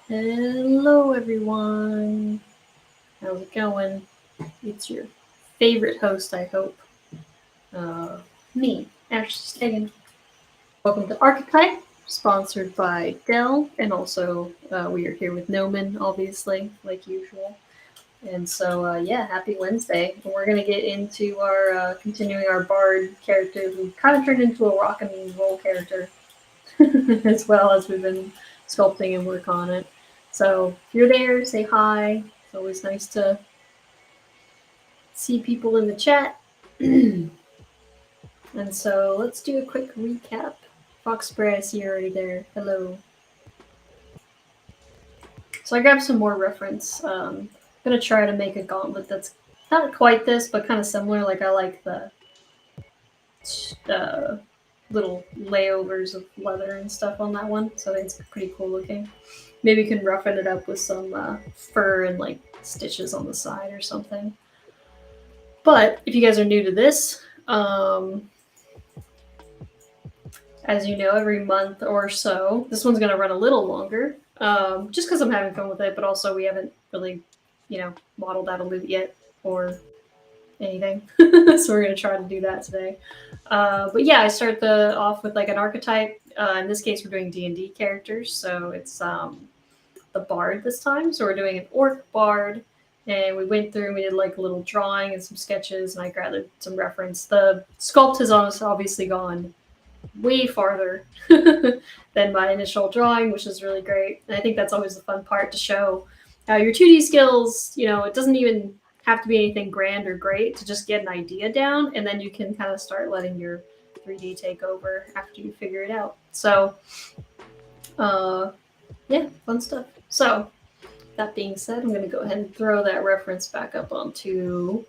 Hello everyone, how's it going? It's your favorite host, I hope. Me, Ashley Stegon. Welcome to Archetype, sponsored by Dell, and also we are here with Gnomon, obviously, like usual. And so, yeah, happy Wednesday. And we're going to get into our, continuing our bard character. We've kind of turned into a rock and roll character, as well as we've been sculpting and work on it. So if you're there, say hi. It's always nice to see people in the chat. And so let's do a quick recap. Foxbray, I see you already there. Hello. So I grabbed some more reference. I'm going to try to make a gauntlet that's not quite this, but kind of similar. Like I like the little layovers of leather and stuff on that one. So I think it's pretty cool looking. Maybe you can roughen it up with some fur and like stitches on the side or something. But if you guys are new to this, as you know, every month or so, this one's going to run a little longer, just because I'm having fun with it, but also we haven't really, modeled out a lute yet or anything. So we're going to try to do that today. But yeah, I start off with like an archetype. In this case, we're doing D&D characters, so it's the bard this time. So we're doing an orc bard, and we went through and we did like a little drawing and some sketches, and I gathered some reference. The sculpt has obviously gone way farther than my initial drawing, which is really great. And I think that's always the fun part, to show your 2D skills. It doesn't even have to be anything grand or great, to just get an idea down, and then you can kind of start letting your 3D take over after you figure it out. So yeah, fun stuff. So that being said, I'm going to go ahead and throw that reference back up onto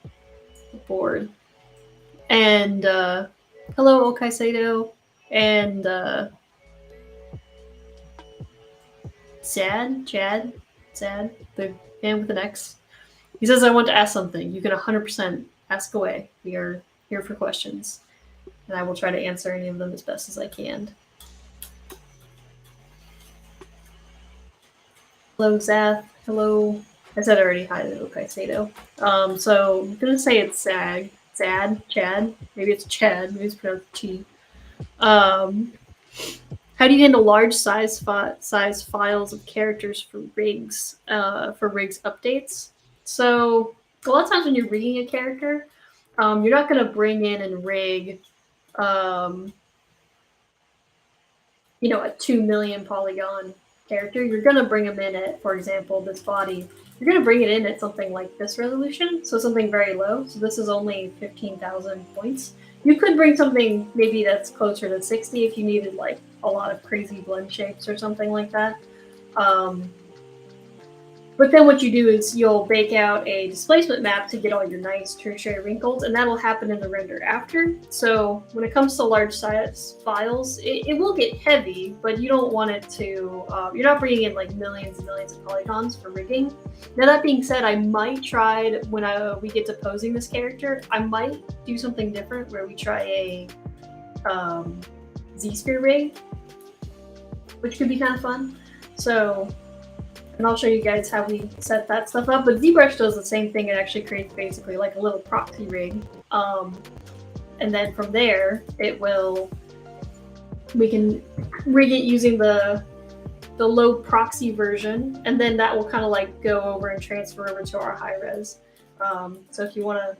the board. And hello, Okaisedo, and Chad, the man with an X. He says, I want to ask something. You can 100% ask away. We are here for questions, and I will try to answer any of them as best as I can. Hello, Zath. Hello. I said already hi to Okaisedo. So I'm going to say it's Chad. Maybe it's Chad. Maybe it's pronounced Chi. How do you handle large size files of characters for rigs updates? So a lot of times when you're rigging a character, you're not going to bring in and rig, a 2 million polygon character. You're going to bring them in at, for example, this body. You're going to bring it in at something like this resolution, so something very low. So this is only 15,000 points. You could bring something maybe that's closer to 60 if you needed like a lot of crazy blend shapes or something like that. But then what you do is you'll bake out a displacement map to get all your nice tertiary wrinkles, and that'll happen in the render after. So when it comes to large size files, it will get heavy, but you don't want it to, you're not bringing in like millions and millions of polygons for rigging. Now that being said, I might try, when we get to posing this character, I might do something different where we try a Z-sphere rig, which could be kind of fun. So, and I'll show you guys how we set that stuff up. But ZBrush does the same thing. It actually creates basically like a little proxy rig. And then from there, we can rig it using the low proxy version. And then that will kind of like go over and transfer over to our high res. So if you want to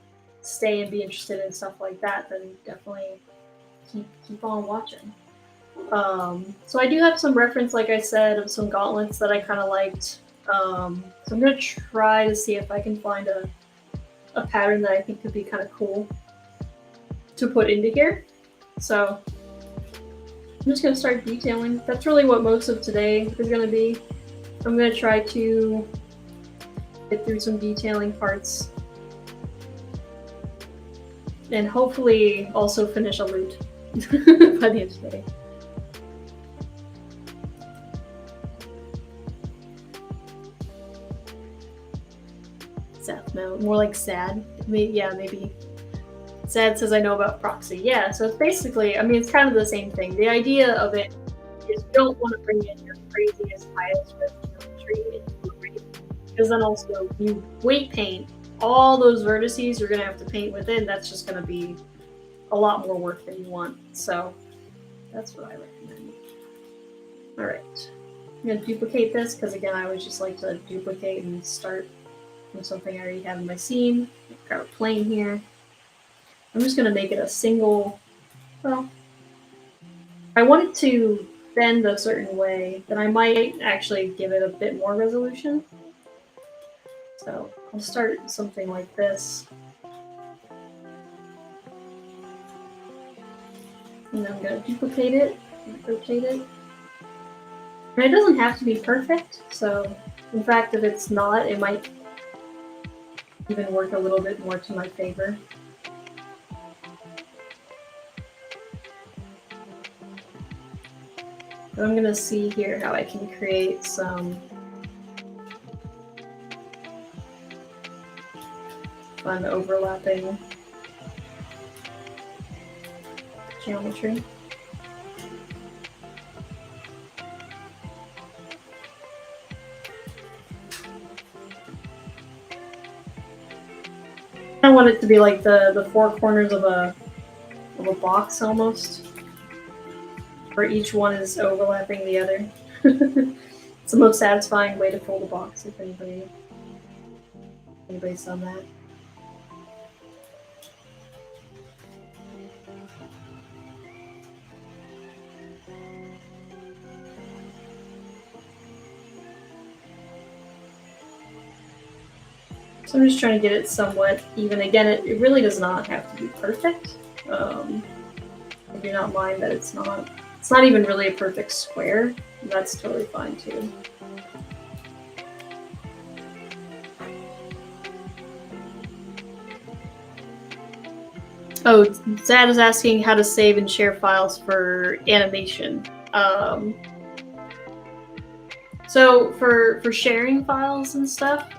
stay and be interested in stuff like that, then definitely keep on watching. So I do have some reference, like I said, of some gauntlets that I kind of liked. So I'm going to try to see if I can find a pattern that I think could be kind of cool to put into here. So I'm just going to start detailing. That's really what most of today is going to be. I'm going to try to get through some detailing parts and hopefully also finish a lute by the end of the day. No, more like sad. Maybe. Sad says I know about proxy. Yeah, so it's basically, it's kind of the same thing. The idea of it is don't want to bring in your craziest, highest res geometry because then also you weight paint all those vertices you're going to have to paint within. That's just going to be a lot more work than you want. So that's what I recommend. All right, I'm going to duplicate this because again, I would just like to duplicate and start from something I already have in my scene. I've got a plane here. I'm just going to make it a single, well, I want it to bend a certain way, then I might actually give it a bit more resolution. So I'll start something like this. And then I'm going to duplicate it, rotate it. And it doesn't have to be perfect, so in fact, if it's not, it might even work a little bit more to my favor. So I'm going to see here how I can create some fun overlapping geometry. I want it to be like the four corners of a box almost, where each one is overlapping the other. It's the most satisfying way to fold a box, if anybody's done that. So I'm just trying to get it somewhat even. Again, it really does not have to be perfect. I do not mind that it's not even really a perfect square. That's totally fine too. Oh, Zad is asking how to save and share files for animation. So for sharing files and stuff,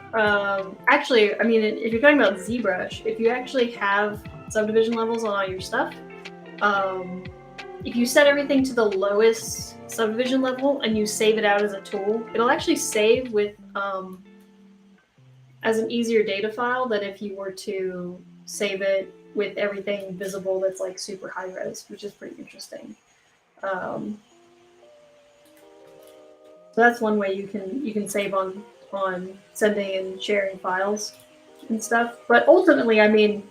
actually, I mean, if you're talking about ZBrush, if you actually have subdivision levels on all your stuff, if you set everything to the lowest subdivision level and you save it out as a tool, it'll actually save with as an easier data file than if you were to save it with everything visible that's like super high res, which is pretty interesting. So that's one way you can save on sending and sharing files and stuff. But ultimately, I mean,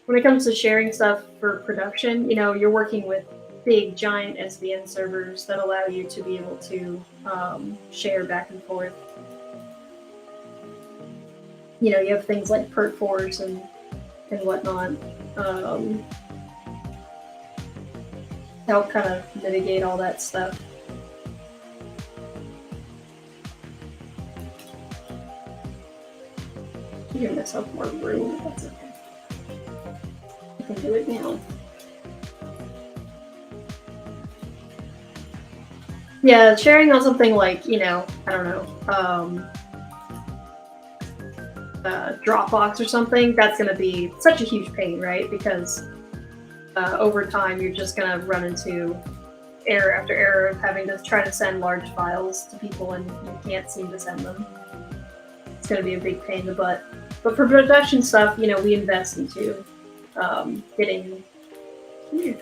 when it comes to sharing stuff for production, you know, you're working with big, giant SVN servers that allow you to be able to share back and forth. You know, you have things like Pt.4s and whatnot to help kind of mitigate all that stuff. Give myself more room, that's okay. I can do it now. Yeah, sharing on something like, you know, I don't know, Dropbox or something, that's going to be such a huge pain, right? Because over time, you're just going to run into error after error of having to try to send large files to people and you can't seem to send them. It's going to be a big pain in the butt. But for production stuff, you know, we invest into getting here,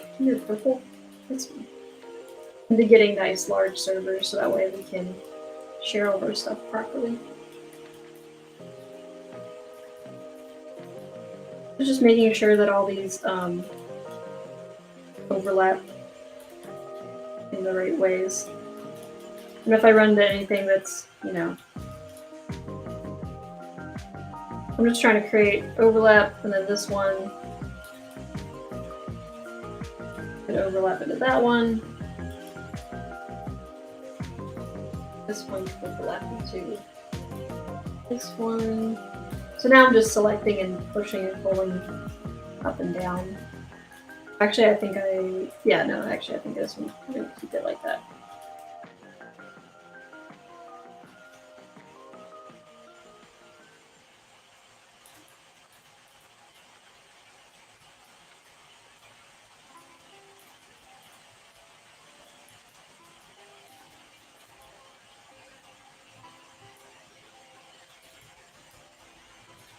purple. This one. Into getting nice large servers so that way we can share all our stuff properly. Just making sure that all these overlap in the right ways. And if I run into anything that's, you know, I'm just trying to create overlap, and then this one could overlap into that one. This one could overlap into this one. So now I'm just selecting and pushing and pulling up and down. Actually, I think I think this one, I'm going to keep it like that.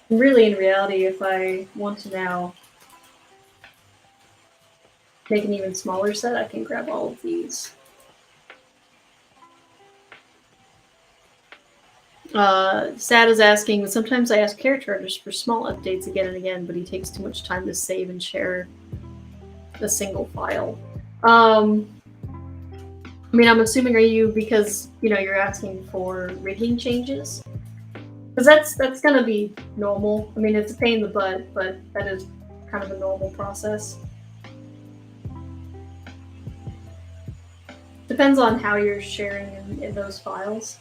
Really, in reality, if I want to now make an even smaller set, I can grab all of these. Sad is asking, sometimes I ask character artists for small updates again and again, but he takes too much time to save and share a single file. I mean, I'm assuming, are you, because you're asking for rigging changes? Because that's gonna be normal. I mean, it's a pain in the butt, but that is kind of a normal process. Depends on how you're sharing in those files,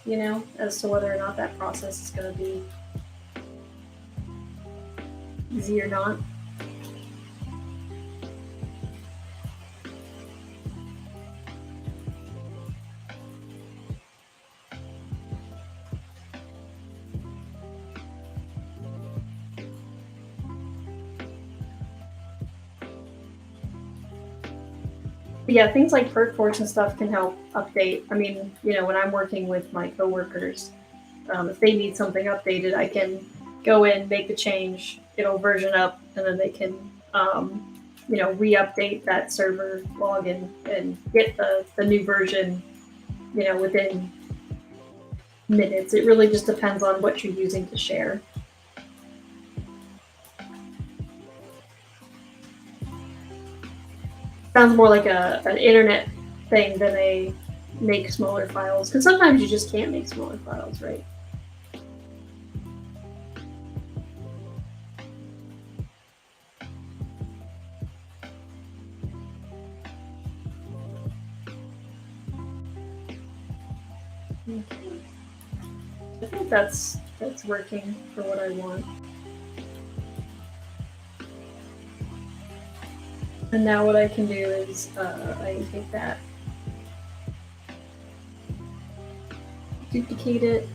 as to whether or not that process is going to be easy or not. But yeah, things like perk force and stuff can help update. I mean, when I'm working with my coworkers, if they need something updated, I can go in, make the change, it'll version up, and then they can, re-update that server login and get the new version, within minutes. It really just depends on what you're using to share. Sounds more like an internet thing than a make smaller files, because sometimes you just can't make smaller files, right? Okay. I think that's working for what I want. And now what I can do is I can take that, duplicate it,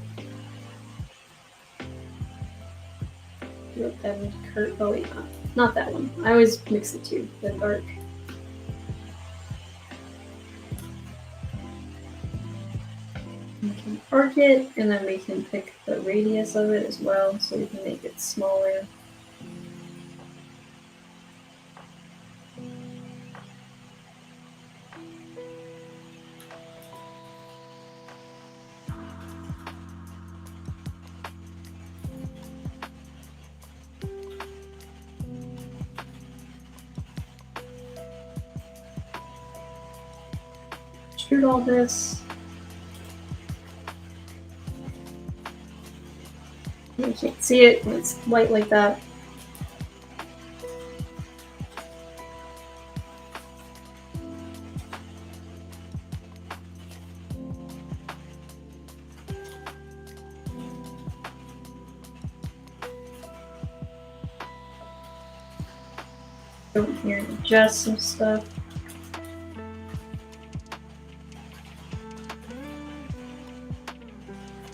do it then curve. Oh wait, not that one. I always mix the two, the dark. We can arc it, and then we can pick the radius of it as well, so we can make it smaller. Extrude all this. You can't see it when it's light like that. Go in here and adjust some stuff.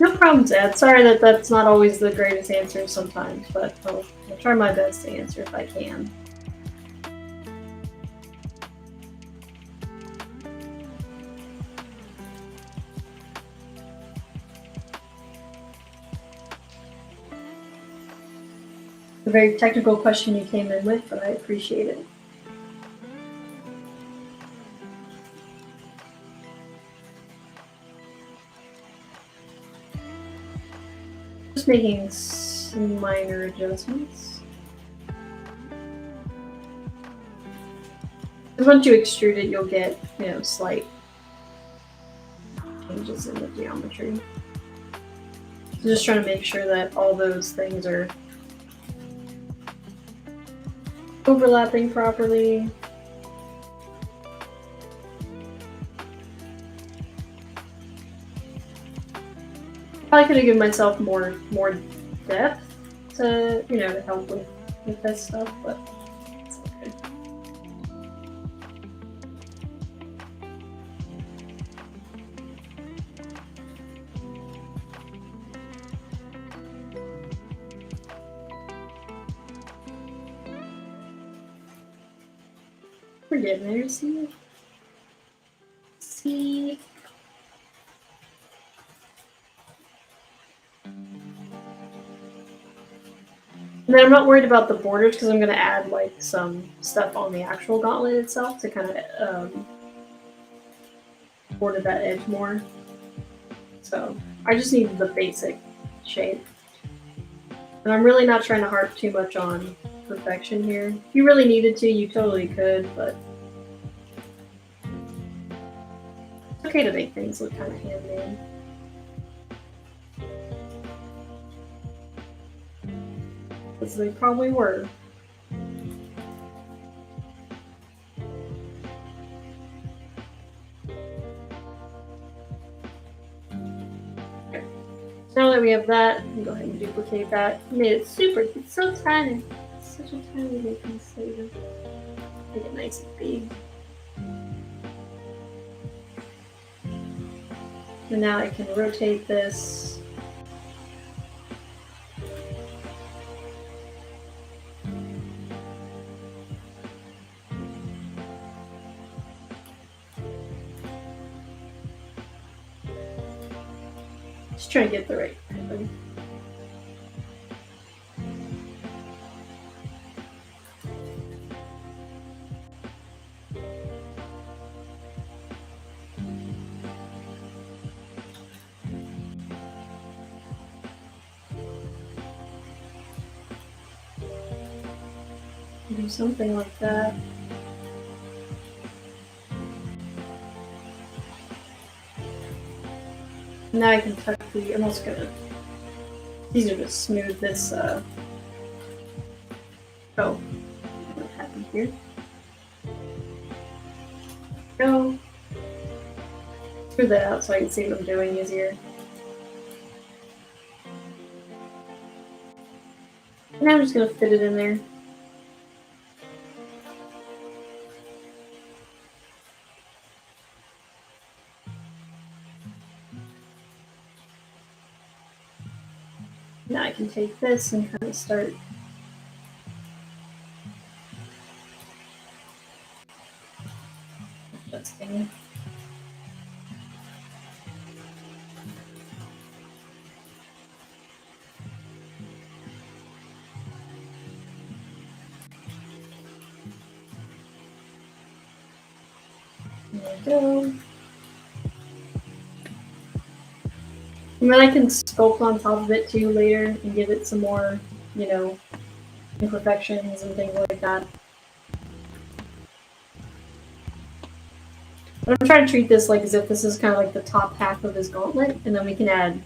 No problem, Dad. Sorry that that's not always the greatest answer sometimes, but I'll try my best to answer if I can. A very technical question you came in with, but I appreciate it. Just making some minor adjustments. Because once you extrude it, you'll get, slight changes in the geometry. So just trying to make sure that all those things are overlapping properly. Probably could have given myself more depth to to help with this stuff, but it's okay. We're getting there. See. And then I'm not worried about the borders because I'm going to add like some stuff on the actual gauntlet itself to kind of border that edge more. So I just need the basic shape. And I'm really not trying to harp too much on perfection here. If you really needed to, you totally could, but it's okay to make things look kind of handmade. Because they probably were. Now that we have that, we can go ahead and duplicate that. I made it super, it's so tiny. It's such a tiny little piece. Make it nice and big. And now I can rotate this. Just trying to get the right pattern. Do something like that. Now I can tuck the, I'm also gonna, it's easier to smooth this, what happened here? Go. Smooth that out so I can see what I'm doing easier. Now I'm just gonna fit it in there. Now I can take this and kind of start adjusting. There we go. And then I can sculpt on top of it too later and give it some more, you know, imperfections and things like that. But I'm trying to treat this like as if this is kind of like the top half of his gauntlet, and then we can add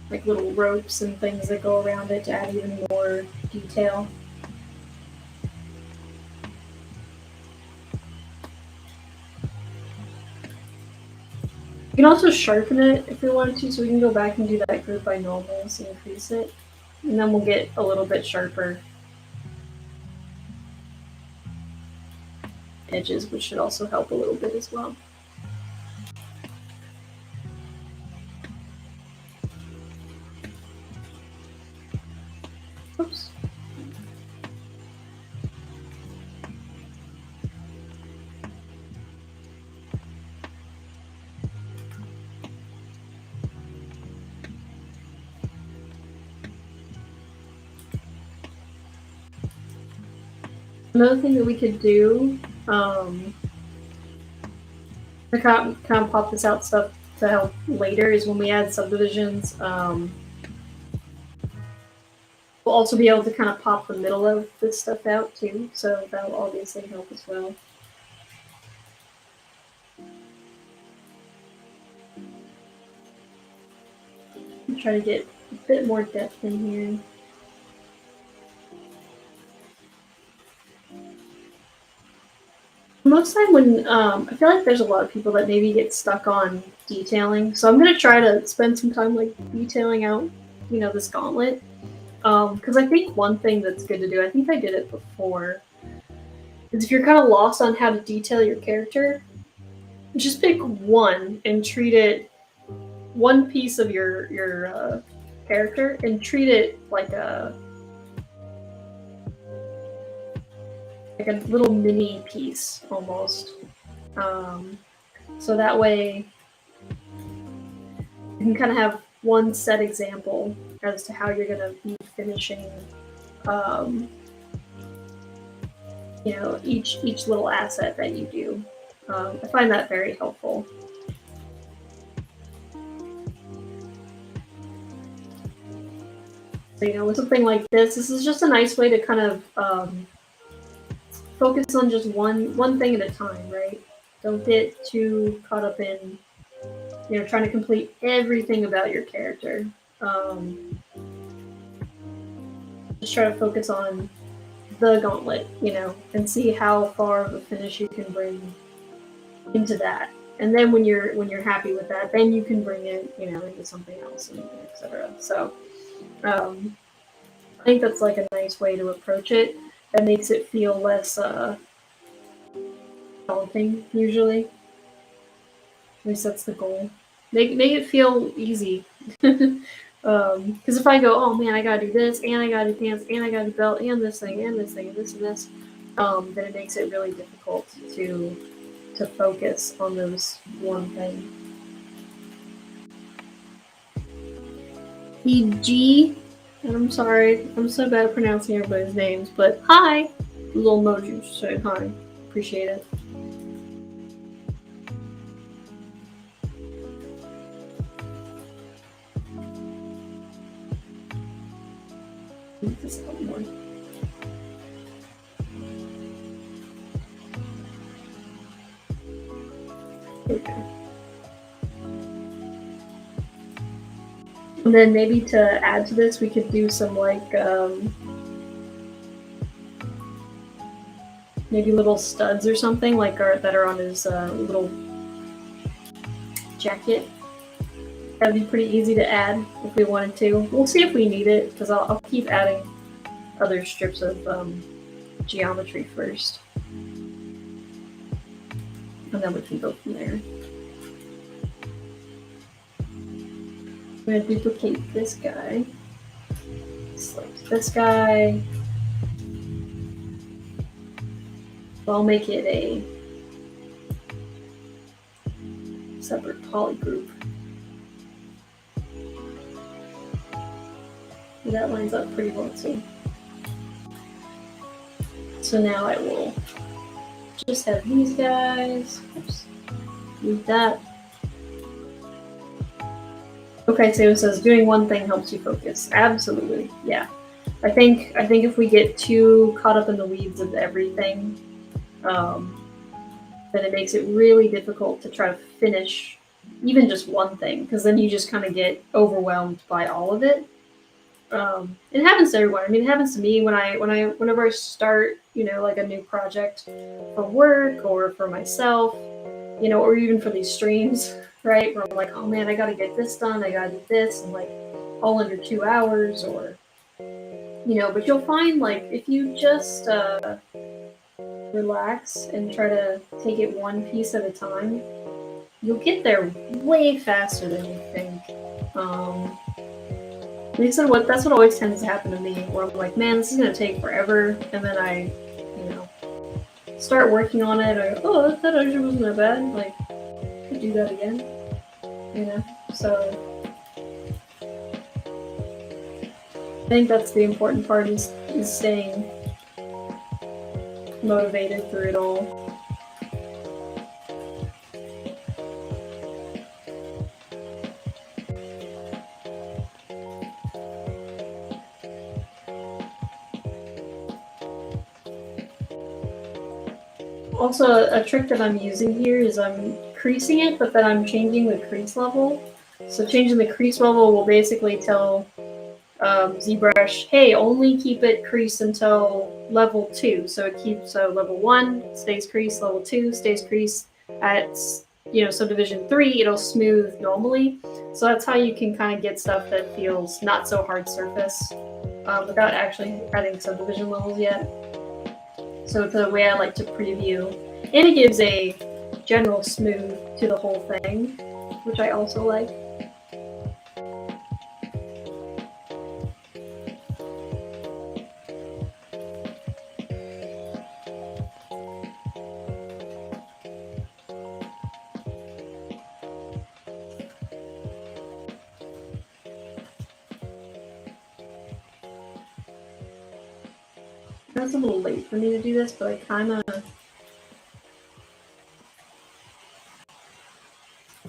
like little ropes and things that go around it to add even more detail. You can also sharpen it if we wanted to, so we can go back and do that group by normals and increase it. And then we'll get a little bit sharper edges, which should also help a little bit as well. Oops. Another thing that we could do, to kind of pop this out stuff to help later, is when we add subdivisions, we'll also be able to kind of pop the middle of this stuff out too, so that'll obviously help as well. Try to get a bit more depth in here. Most time when, I feel like there's a lot of people that maybe get stuck on detailing, so I'm going to try to spend some time like detailing out, you know, this gauntlet, because I think one thing that's good to do, I think I did it before, is if you're kind of lost on how to detail your character, just pick one and treat it, one piece of your character, and treat it like a little mini piece almost. So that way you can kind of have one set example as to how you're going to be finishing, you know, each little asset that you do. I find that very helpful. So, you know, with something like this is just a nice way to kind of focus on just one thing at a time, right? Don't get too caught up in, you know, trying to complete everything about your character. Just try to focus on the gauntlet, you know, and see how far of a finish you can bring into that. And then when you're happy with that, then you can bring it, you know, into something else, and etc. So I think that's like a nice way to approach it. That makes it feel less daunting. Usually, at least that's the goal. Make it feel easy. Because if I go, oh man, I gotta do this, and I gotta do pants, and I gotta do belt, and this thing, and this thing, and this, then it makes it really difficult to focus on those one thing. EG, and I'm sorry, I'm so bad at pronouncing everybody's names, but hi! Little emoji saying hi. Appreciate it. This one more. Okay. And then maybe to add to this, we could do some like maybe little studs or something like that are on his little jacket. That'd be pretty easy to add if we wanted to. We'll see if we need it, because I'll keep adding other strips of geometry first. And then we can go from there. I'm going to duplicate this guy. Select this guy. I'll make it a separate poly group. That lines up pretty well too. So now I will just have these guys. Oops. Move that. Okay, so it says doing one thing helps you focus. Absolutely, yeah. I think if we get too caught up in the weeds of everything, then it makes it really difficult to try to finish even just one thing, because then you just kind of get overwhelmed by all of it. It happens to everyone. I mean, it happens to me whenever I start, you know, like a new project for work or for myself, you know, or even for these streams, right? Where I'm like, oh man, I gotta get this done, I gotta do this, and like all under 2 hours, or, you know, but you'll find like if you just relax and try to take it one piece at a time, you'll get there way faster than you think. That's what always tends to happen to me, where I'm like, man, this is gonna take forever, and then I, you know, start working on it. I go, oh, that actually wasn't that bad. Like, I could do that again, you know. So I think that's the important part is staying motivated through it all. Also, a trick that I'm using here is I'm creasing it, but then I'm changing the crease level. So changing the crease level will basically tell ZBrush, hey, only keep it creased until level 2. So it keeps level 1 stays creased, level 2 stays creased. At, you know, subdivision 3, it'll smooth normally. So that's how you can kind of get stuff that feels not so hard surface without actually adding subdivision levels yet. So it's a way I like to preview, and it gives a general smooth to the whole thing, which I also like. It's a little late for me to do this, but I kind of...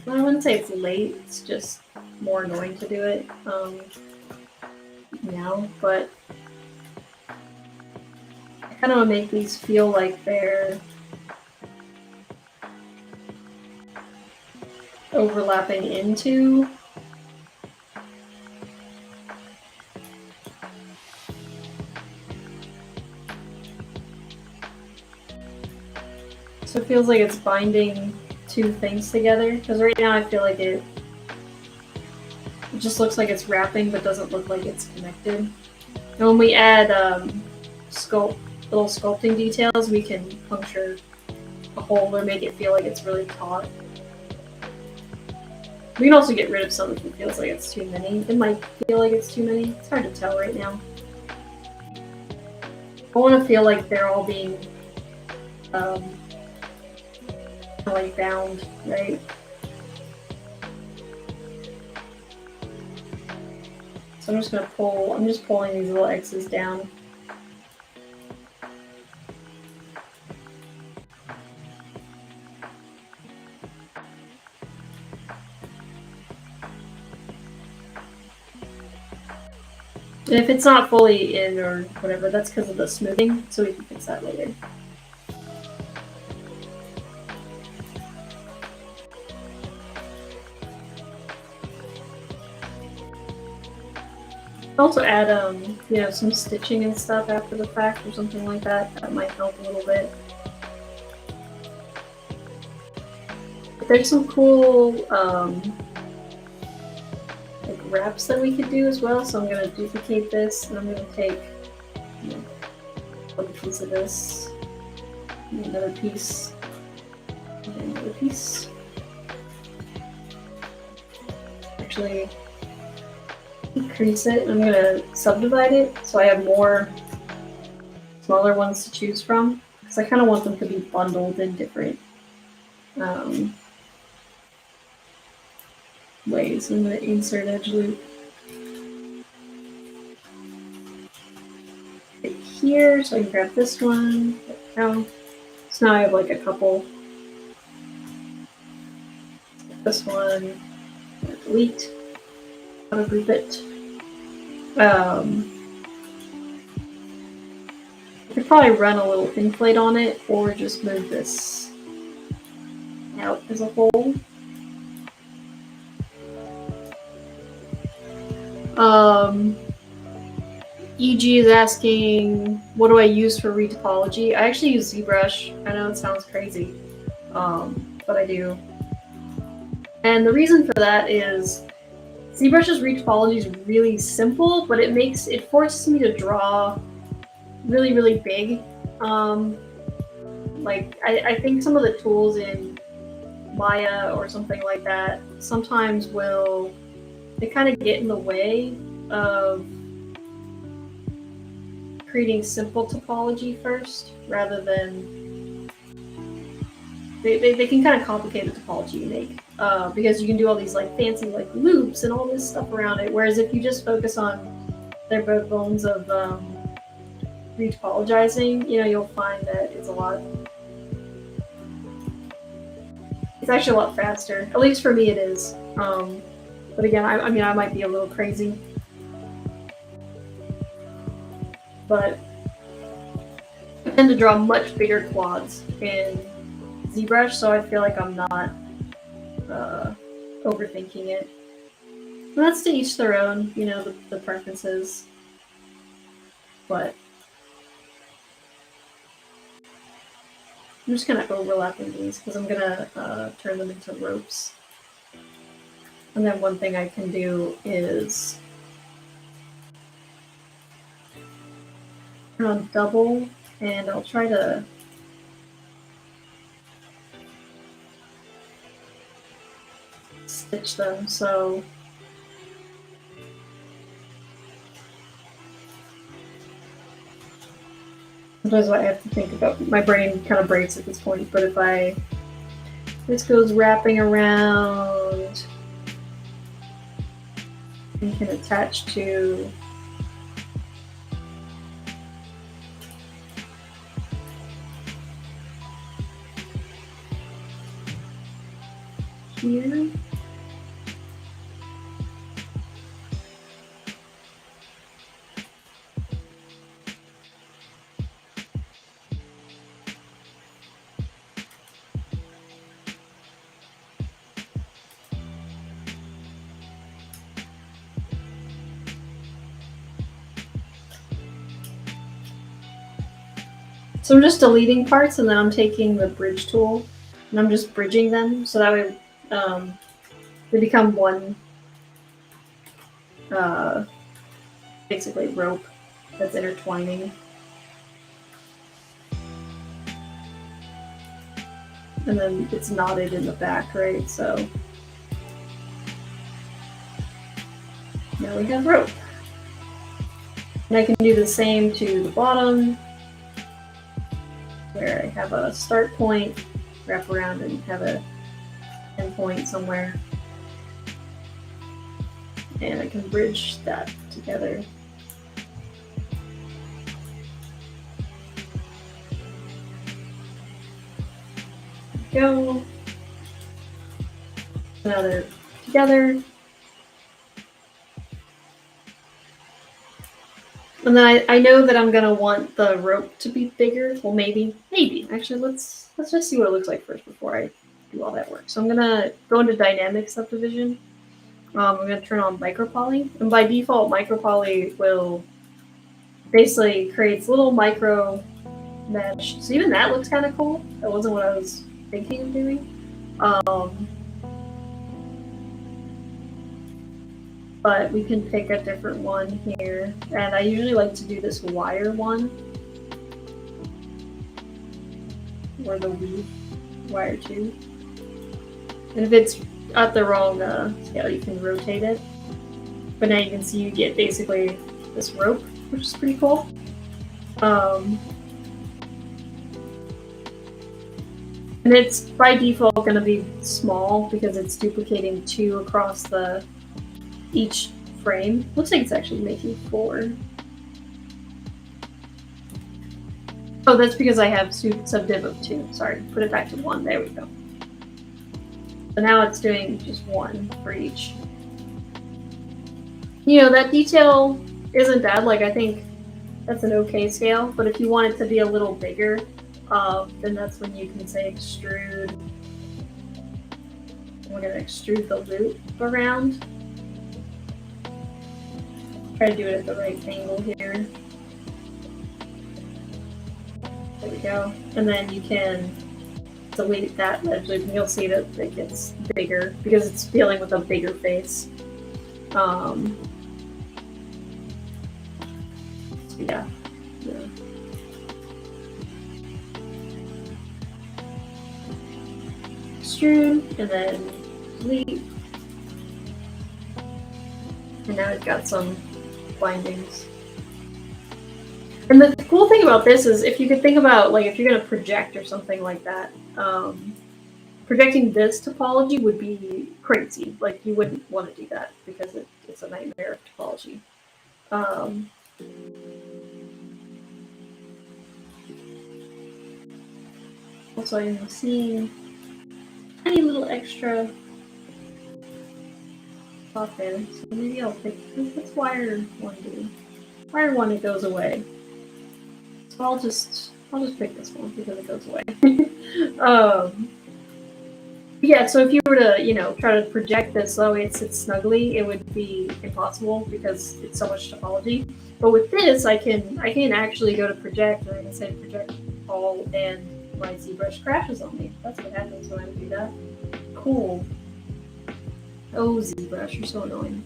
Well, I wouldn't say it's late, it's just more annoying to do it now, but I kind of want to make these feel like they're overlapping into. So it feels like it's binding two things together, because right now I feel like it just looks like it's wrapping but doesn't look like it's connected. And when we add little sculpting details, we can puncture a hole or make it feel like it's really taut. We can also get rid of some if it feels like it's too many. It might feel like it's too many. It's hard to tell right now. I want to feel like they're all being like bound, right? So I'm just gonna pull. I'm just pulling these little X's down. And if it's not fully in or whatever, that's because of the smoothing, so we can fix that later. Also add you know, some stitching and stuff after the fact or something like that. That might help a little bit. But there's some cool like wraps that we could do as well. So I'm gonna duplicate this and I'm gonna take, you know, one piece of this, and another piece, and another piece. Actually, increase it. I'm going to subdivide it so I have more smaller ones to choose from, because I kind of want them to be bundled in different ways. I'm going to insert edge loop right here so I can grab this one. So now I have like a couple. This one, delete. Auto group it. I could probably run a little inflate on it, or just move this out as a whole. EG is asking, what do I use for retopology? I actually use ZBrush. I know it sounds crazy, but I do. And the reason for that is ZBrush's retopology is really simple, but it forces me to draw really, really big. Like I think some of the tools in Maya or something like that sometimes they kind of get in the way of creating simple topology first, rather than they can kind of complicate the topology you make. Because you can do all these like fancy like loops and all this stuff around it. Whereas if you just focus on their bare bones of retopologizing, you know, you'll find that it's actually a lot faster. At least for me, it is. But again, I mean, I might be a little crazy, but I tend to draw much bigger quads in ZBrush, so I feel like I'm not overthinking it. And that's to each their own, you know, the preferences. But I'm just gonna overlapping these because I'm gonna turn them into ropes. And then one thing I can do is turn on double, and I'll try to stitch them so sometimes I have to think about, my brain kind of breaks at this point, but if this goes wrapping around and can attach to here. So I'm just deleting parts and then I'm taking the bridge tool and I'm just bridging them so that way they become one basically rope that's intertwining. And then it's knotted in the back, right? So now we have rope. And I can do the same to the bottom, where I have a start point, wrap around and have a end point somewhere. And I can bridge that together. Go. Now they're together. And then I know that I'm gonna want the rope to be bigger. Well, maybe. Actually, let's just see what it looks like first before I do all that work. So I'm gonna go into dynamic subdivision. I'm gonna turn on micropoly, and by default, micropoly will basically creates little micro mesh. So even that looks kind of cool. That wasn't what I was thinking of doing. But we can pick a different one here. And I usually like to do this wire one. Or the weave wire 2. And if it's at the wrong scale, you can rotate it. But now you can see you get basically this rope, which is pretty cool. And it's by default going to be small because it's duplicating 2 across each frame. Looks like it's actually making 4. Oh, that's because I have subdiv of 2. Sorry, put it back to 1. There we go. So now it's doing just 1 for each. You know, that detail isn't bad. Like, I think that's an okay scale. But if you want it to be a little bigger, then that's when you can say extrude. We're going to extrude the loop around. Try to do it at the right angle here. There we go. And then you can delete that edge loop and you'll see that it gets bigger because it's dealing with a bigger face. So yeah. Extrude and then delete. And now we've got some bindings. And the cool thing about this is if you could think about, like, if you're going to project or something like that, projecting this topology would be crazy. Like, you wouldn't want to do that because it's a nightmare of topology. Also, I'm seeing tiny little extra spot there, so maybe I'll pick. What's wire 1 do? Wire 1, it goes away. So I'll just pick this one because it goes away. Yeah, so if you were to, you know, try to project this so that way it sits snugly, it would be impossible because it's so much topology. But with this, I can actually go to project and I can say project all, and my ZBrush crashes on me. That's what happens when I do that. Cool. Oh, ZBrush, you're so annoying.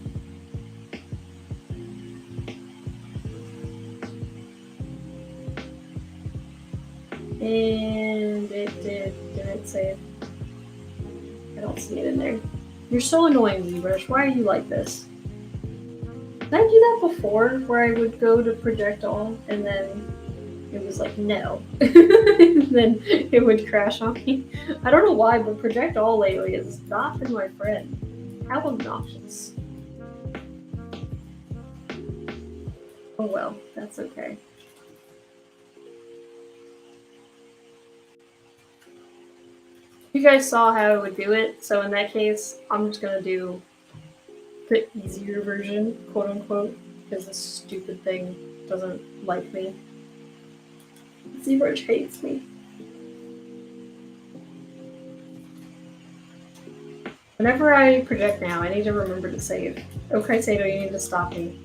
And didn't save. I don't see it in there. You're so annoying, ZBrush. Why are you like this? Did I do that before, where I would go to project all, and then it was like, no. And then it would crash on me. I don't know why, but project all lately has not been my friend. How obnoxious. Oh well, that's okay. You guys saw how I would do it, so in that case, I'm just gonna do the easier version, quote unquote, because this stupid thing doesn't like me. ZBrush hates me. Whenever I project now, I need to remember to save. Okay, Sato, you need to stop me.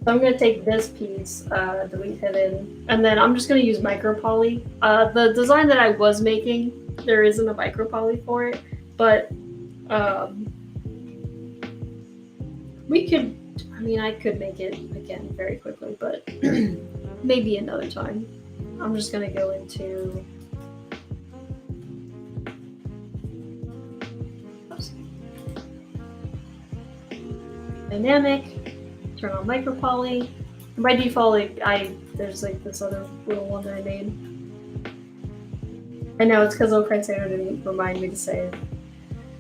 So I'm going to take this piece, delete hidden, and then I'm just going to use micropoly. The design that I was making, there isn't a micropoly for it, but we could, I mean, I could make it again very quickly, but maybe another time. I'm just going to go into dynamic, turn on micropoly. And by default, there's like this other little one that I made. I know it's because Crusader didn't remind me to save.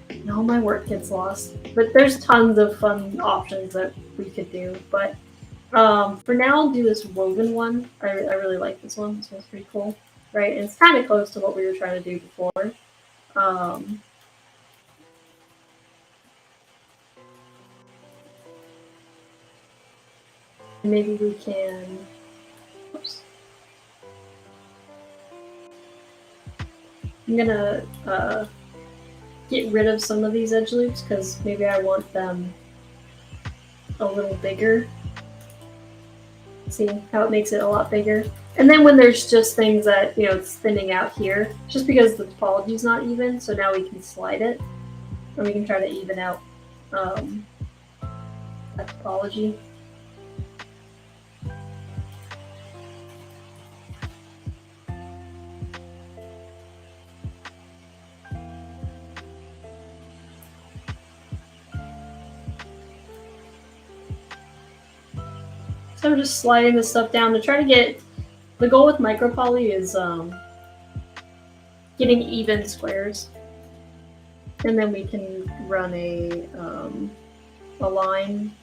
And all my work gets lost. But there's tons of fun options that we could do. But for now, I'll do this woven one. I really like this one. This one's pretty cool, right? And it's kind of close to what we were trying to do before. Maybe we can. Oops. I'm gonna get rid of some of these edge loops because maybe I want them a little bigger. See how it makes it a lot bigger? And then when there's just things that, you know, it's thinning out here, just because the topology is not even, so now we can slide it, and we can try to even out that topology. So I'm just sliding this stuff down to try to get, the goal with micropoly is getting even squares. And then we can run a line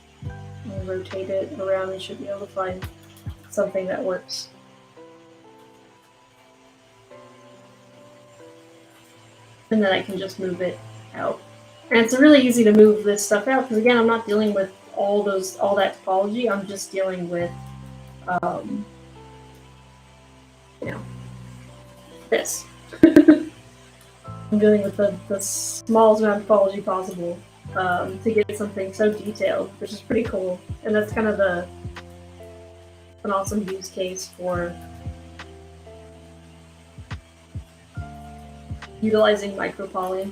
and rotate it around. We should be able to find something that works. And then I can just move it out. And it's really easy to move this stuff out because again, I'm not dealing with all that topology. I'm just dealing with, you know, this. I'm dealing with the smallest amount of topology possible to get something so detailed, which is pretty cool. And that's kind of an awesome use case for utilizing micropoly.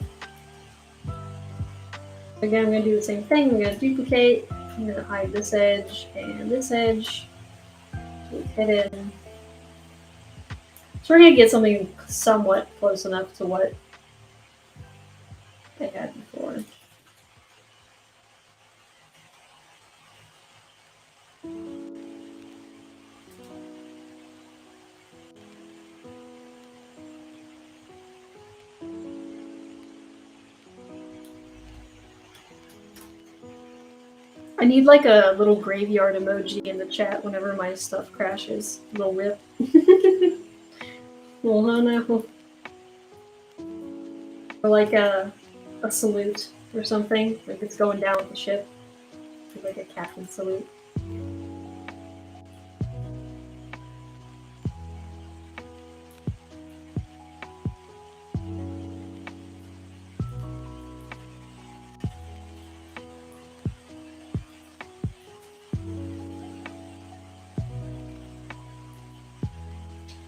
Again, I'm going to do the same thing. I'm going to duplicate. I'm going to hide this edge and this edge. Hidden. So we're going to get something somewhat close enough to what I had before. I need like a little graveyard emoji in the chat whenever my stuff crashes. Little rip. Well, oh no. Or like a salute or something. Like it's going down with the ship. Like a captain salute.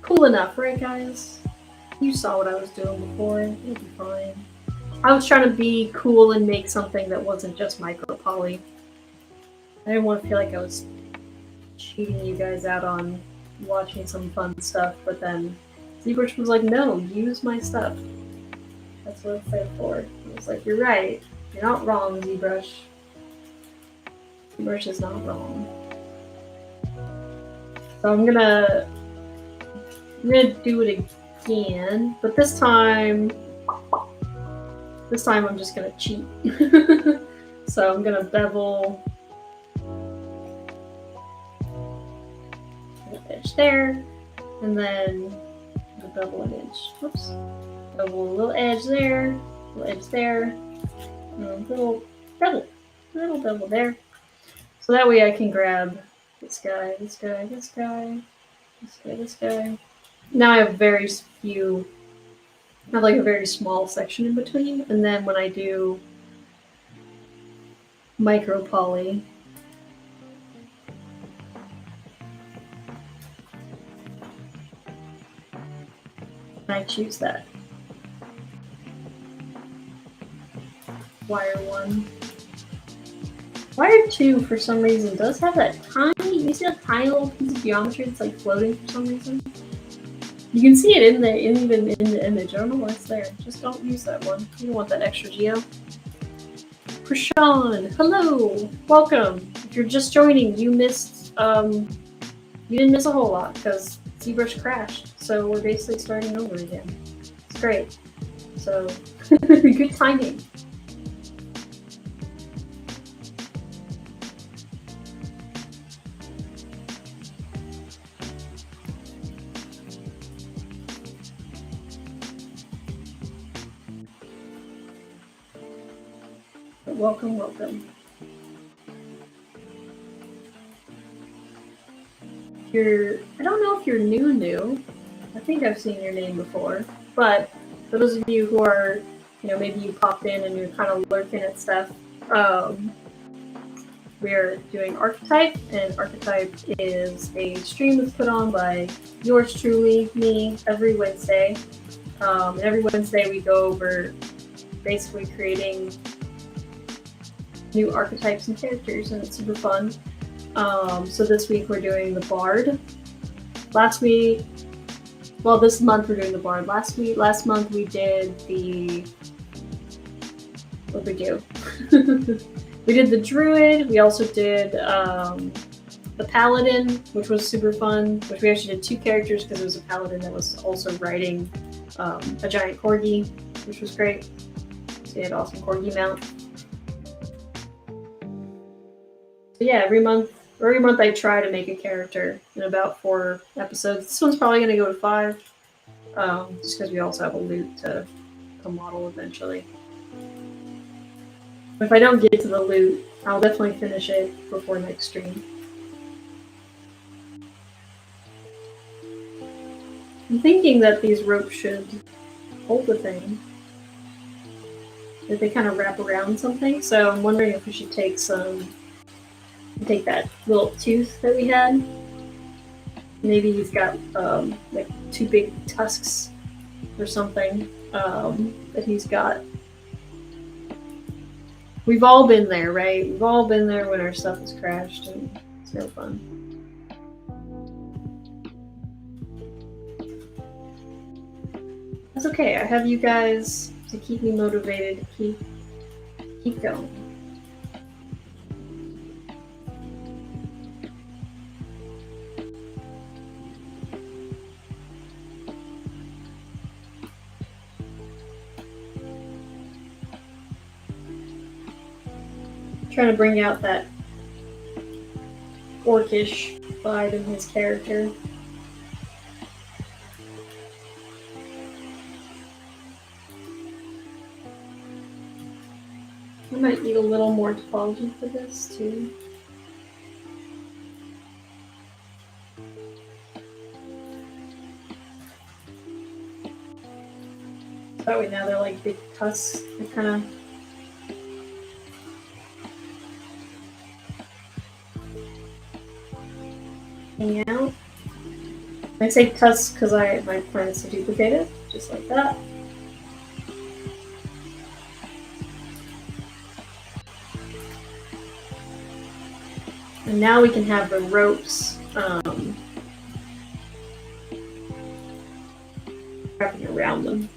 Cool enough, right guys? You saw what I was doing before. It'll be fine. I was trying to be cool and make something that wasn't just micropoly. I didn't want to feel like I was cheating you guys out on watching some fun stuff, but then ZBrush was like, no, use my stuff. That's what it's there for. I was like, you're right. You're not wrong, ZBrush. ZBrush is not wrong. So I'm gonna do it again, but this time I'm just gonna cheat. So I'm gonna bevel the edge there, And then a double an edge. Whoops. Double a little edge there, little edge there, and a little double there. So that way I can grab this guy, this guy, this guy, this guy, this guy. Now I have very few, I have like a very small section in between, and then when I do micro poly, I choose that. Wire 1. Wire 2, for some reason, does have that tiny, you see that tiny little piece of geometry that's like floating for some reason? You can see it in there, even in the image. I don't know why it's there. Just don't use that one. You don't want that extra geo. Prashan, hello, welcome. If you're just joining, you missed, you didn't miss a whole lot because ZBrush crashed. So we're basically starting over again. It's great. So, good timing. Welcome, welcome. I don't know if you're new. I think I've seen your name before, but for those of you who are, maybe you popped in and you're kind of lurking at stuff, we're doing Archetype, and Archetype is a stream that's put on by yours truly, me, every Wednesday. And every Wednesday we go over basically creating new archetypes and characters, and it's super fun. So this week we're doing the Bard. This month we're doing the Bard. Last month we did the... What'd we do? We did the Druid. We also did the Paladin, which was super fun, which we actually did 2 characters because it was a Paladin that was also riding a giant Corgi, which was great. So he had an awesome Corgi mount. So yeah, every month I try to make a character in about 4 episodes. This one's probably going to go to 5, just because we also have a lute to model eventually. If I don't get to the lute, I'll definitely finish it before next stream. I'm thinking that these ropes should hold the thing. That they kind of wrap around something, so I'm wondering if we should take that little tooth that we had. Maybe he's got like 2 big tusks or something that he's got. We've all been there, right? We've all been there when our stuff has crashed, and it's no fun. That's okay. I have you guys to keep me motivated to keep going. Trying to bring out that orcish vibe in his character. I might need a little more topology for this too. That way now they're like big tusks. They're kind of hanging out. I say tusks because my plan is to duplicate it, just like that. And now we can have the ropes wrapping around them.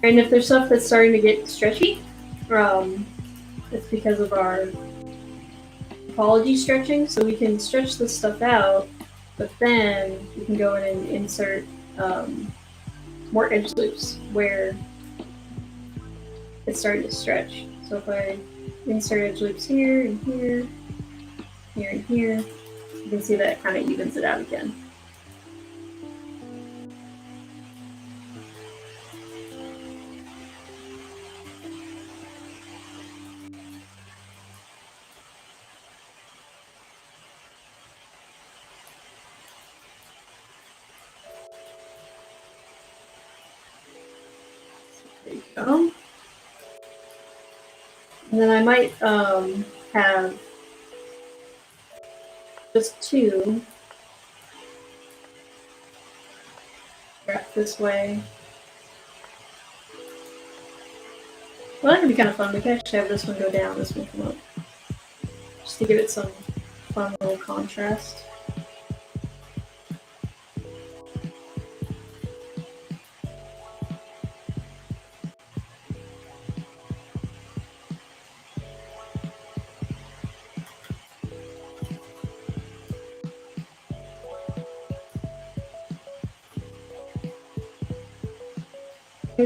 And if there's stuff that's starting to get stretchy, it's because of our topology stretching. So we can stretch this stuff out, but then we can go in and insert more edge loops where it's starting to stretch. So if I insert edge loops here and here, here and here. You can see that it kind of evens it out again. There you go. And then I might have just two wrapped this way. Well, that could be kind of fun. We can actually have this one go down, this one come up. Just to give it some fun little contrast.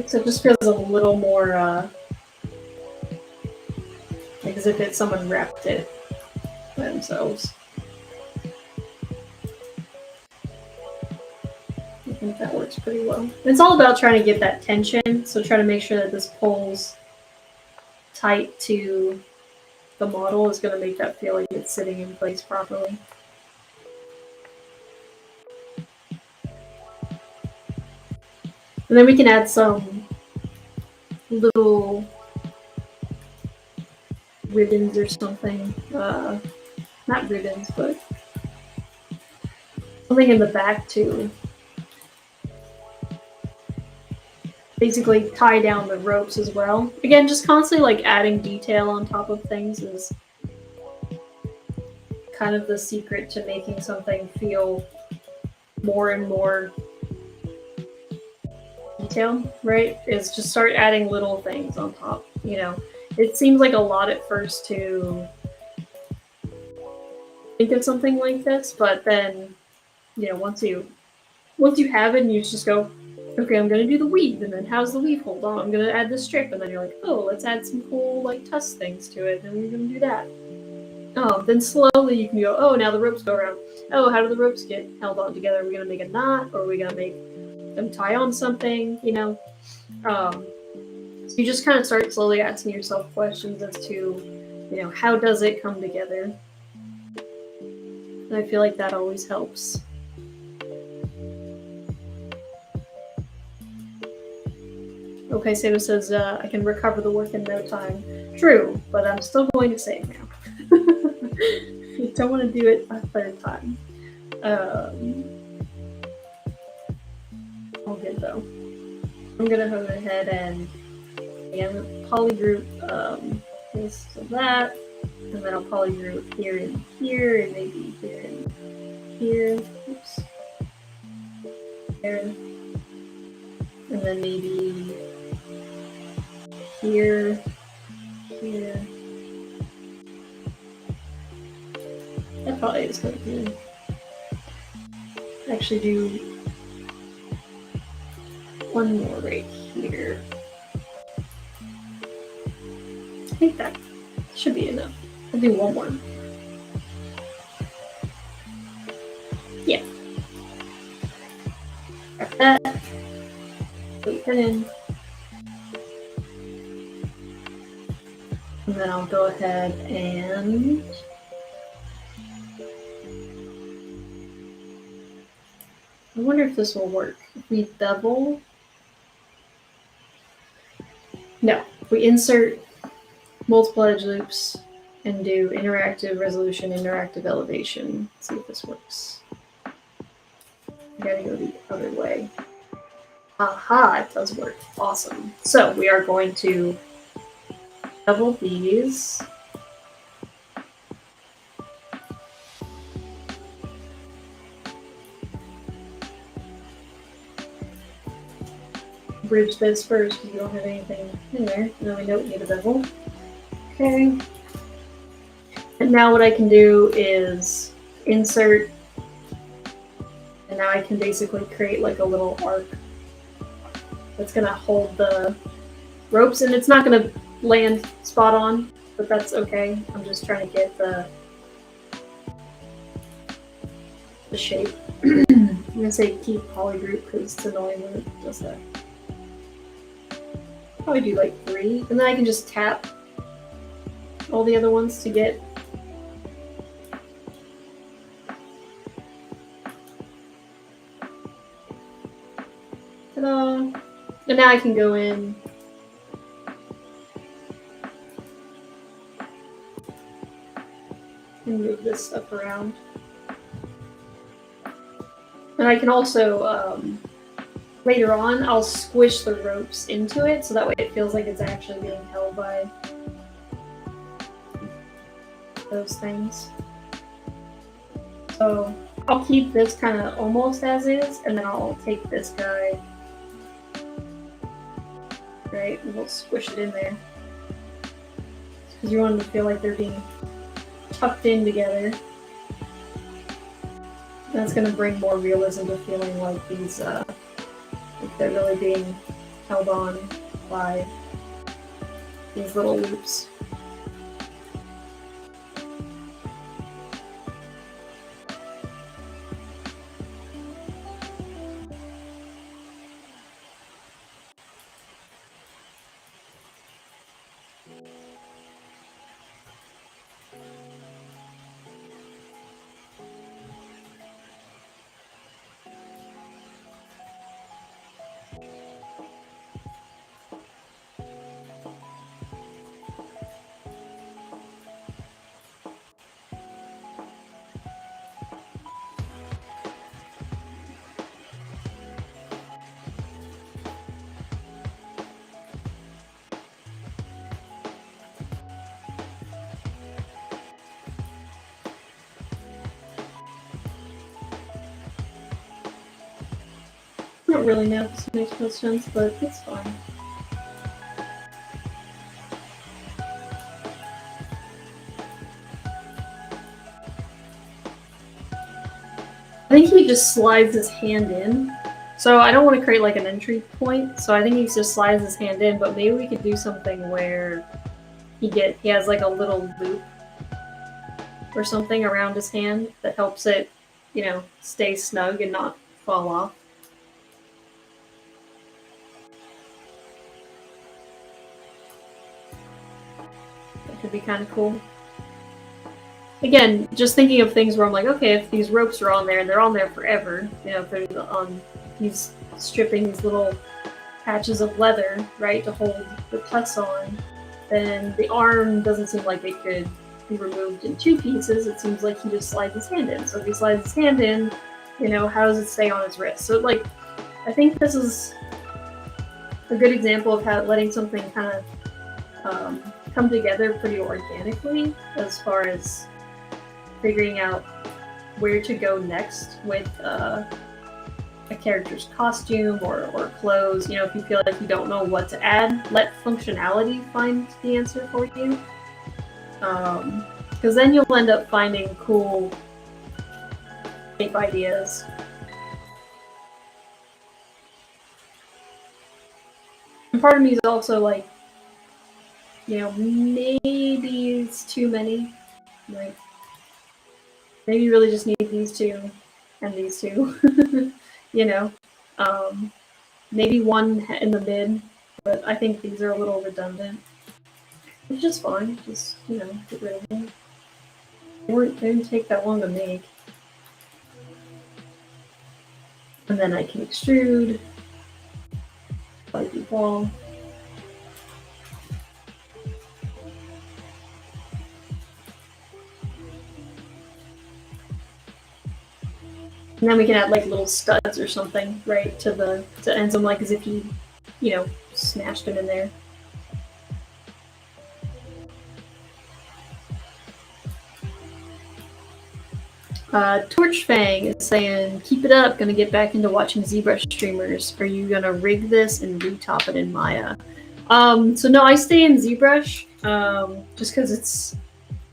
So it just feels a little more like as if someone wrapped it by themselves. I think that works pretty well. It's all about trying to get that tension, so try to make sure that this pulls tight to the model is going to make that feel like it's sitting in place properly. And then we can add some little ribbons or something. Not ribbons, but something in the back to basically tie down the ropes as well. Again, just constantly like adding detail on top of things is kind of the secret to making something feel more and more detail, right? Is just start adding little things on top. You know, it seems like a lot at first to think of something like this, but then, you know, once you have it and you just go, okay, I'm gonna do the weave, and then how's the weave hold on? I'm gonna add this strip, and then you're like, oh, let's add some cool like tusk things to it, and we're gonna do that. Oh, then slowly you can go, oh, now the ropes go around. Oh, how do the ropes get held on together? Are we gonna make a knot, or are we gonna make them tie on something, you know? So you just kind of start slowly asking yourself questions as to, you know, how does it come together? And I feel like that always helps. Okay, Sato says, I can recover the work in no time. True, but I'm still going to save now. You don't want to do it a third time. All good though. I'm gonna go ahead and polygroup this to that, and then I'll polygroup here and here, and maybe here and here. Oops. There. And then maybe here, here. That probably is going to actually do one more right here. I think that should be enough. I'll do one more. Yeah. Got that. Put that in. And then I'll go ahead and I wonder if this will work. If we bevel. No, if we insert multiple edge loops and do interactive resolution, interactive elevation. Let's see if this works. I gotta go the other way. Aha, it does work. Awesome. So we are going to bevel these. Bridge this first because we don't have anything in there. And then we don't need a bevel. Okay. And now what I can do is insert, and now I can basically create like a little arc that's gonna hold the ropes, and it's not gonna land spot on, but that's okay. I'm just trying to get the the shape. I'm gonna say keep polygroup because it's annoying when it does that. Probably do like 3, and then I can just tap all the other ones to get. Ta-da! And now I can go in and move this stuff around. And I can also, later on, I'll squish the ropes into it so that way it feels like it's actually being held by those things. So I'll keep this kind of almost as is, and then I'll take this guy, right, and we'll squish it in there. Because you want them to feel like they're being tucked in together. That's going to bring more realism to feeling like these, like they're really being held on by these little loops. I don't really know if this makes much sense, but it's fine. I think he just slides his hand in. So I don't want to create like an entry point, so I think he just slides his hand in, but maybe we could do something where he has like a little loop or something around his hand that helps it, you know, stay snug and not fall off. Could be kind of cool. Again, just thinking of things where I'm like, okay, if these ropes are on there and they're on there forever, you know, if they're on, he's stripping these little patches of leather, right, to hold the tucks on, then the arm doesn't seem like it could be removed in 2 pieces. It seems like he just slides his hand in. So if he slides his hand in, you know, how does it stay on his wrist? So, like, I think this is a good example of how letting something kind of come together pretty organically as far as figuring out where to go next with a character's costume or clothes. You know, if you feel like you don't know what to add, let functionality find the answer for you. Because then you'll end up finding cool shape ideas. And part of me is also like, you know, maybe it's too many. Like, maybe you really just need these 2 and these 2. You know, maybe 1 in the mid, but I think these are a little redundant. It's just fine. Just, you know, get rid of them. They didn't take that long to make. And then I can extrude by default. And then we can add like little studs or something, right, to ends them, like as if you know, smashed them in there. Torchfang is saying, keep it up, gonna get back into watching ZBrush streamers. Are you gonna rig this and retop it in Maya? So no, I stay in ZBrush, just because it's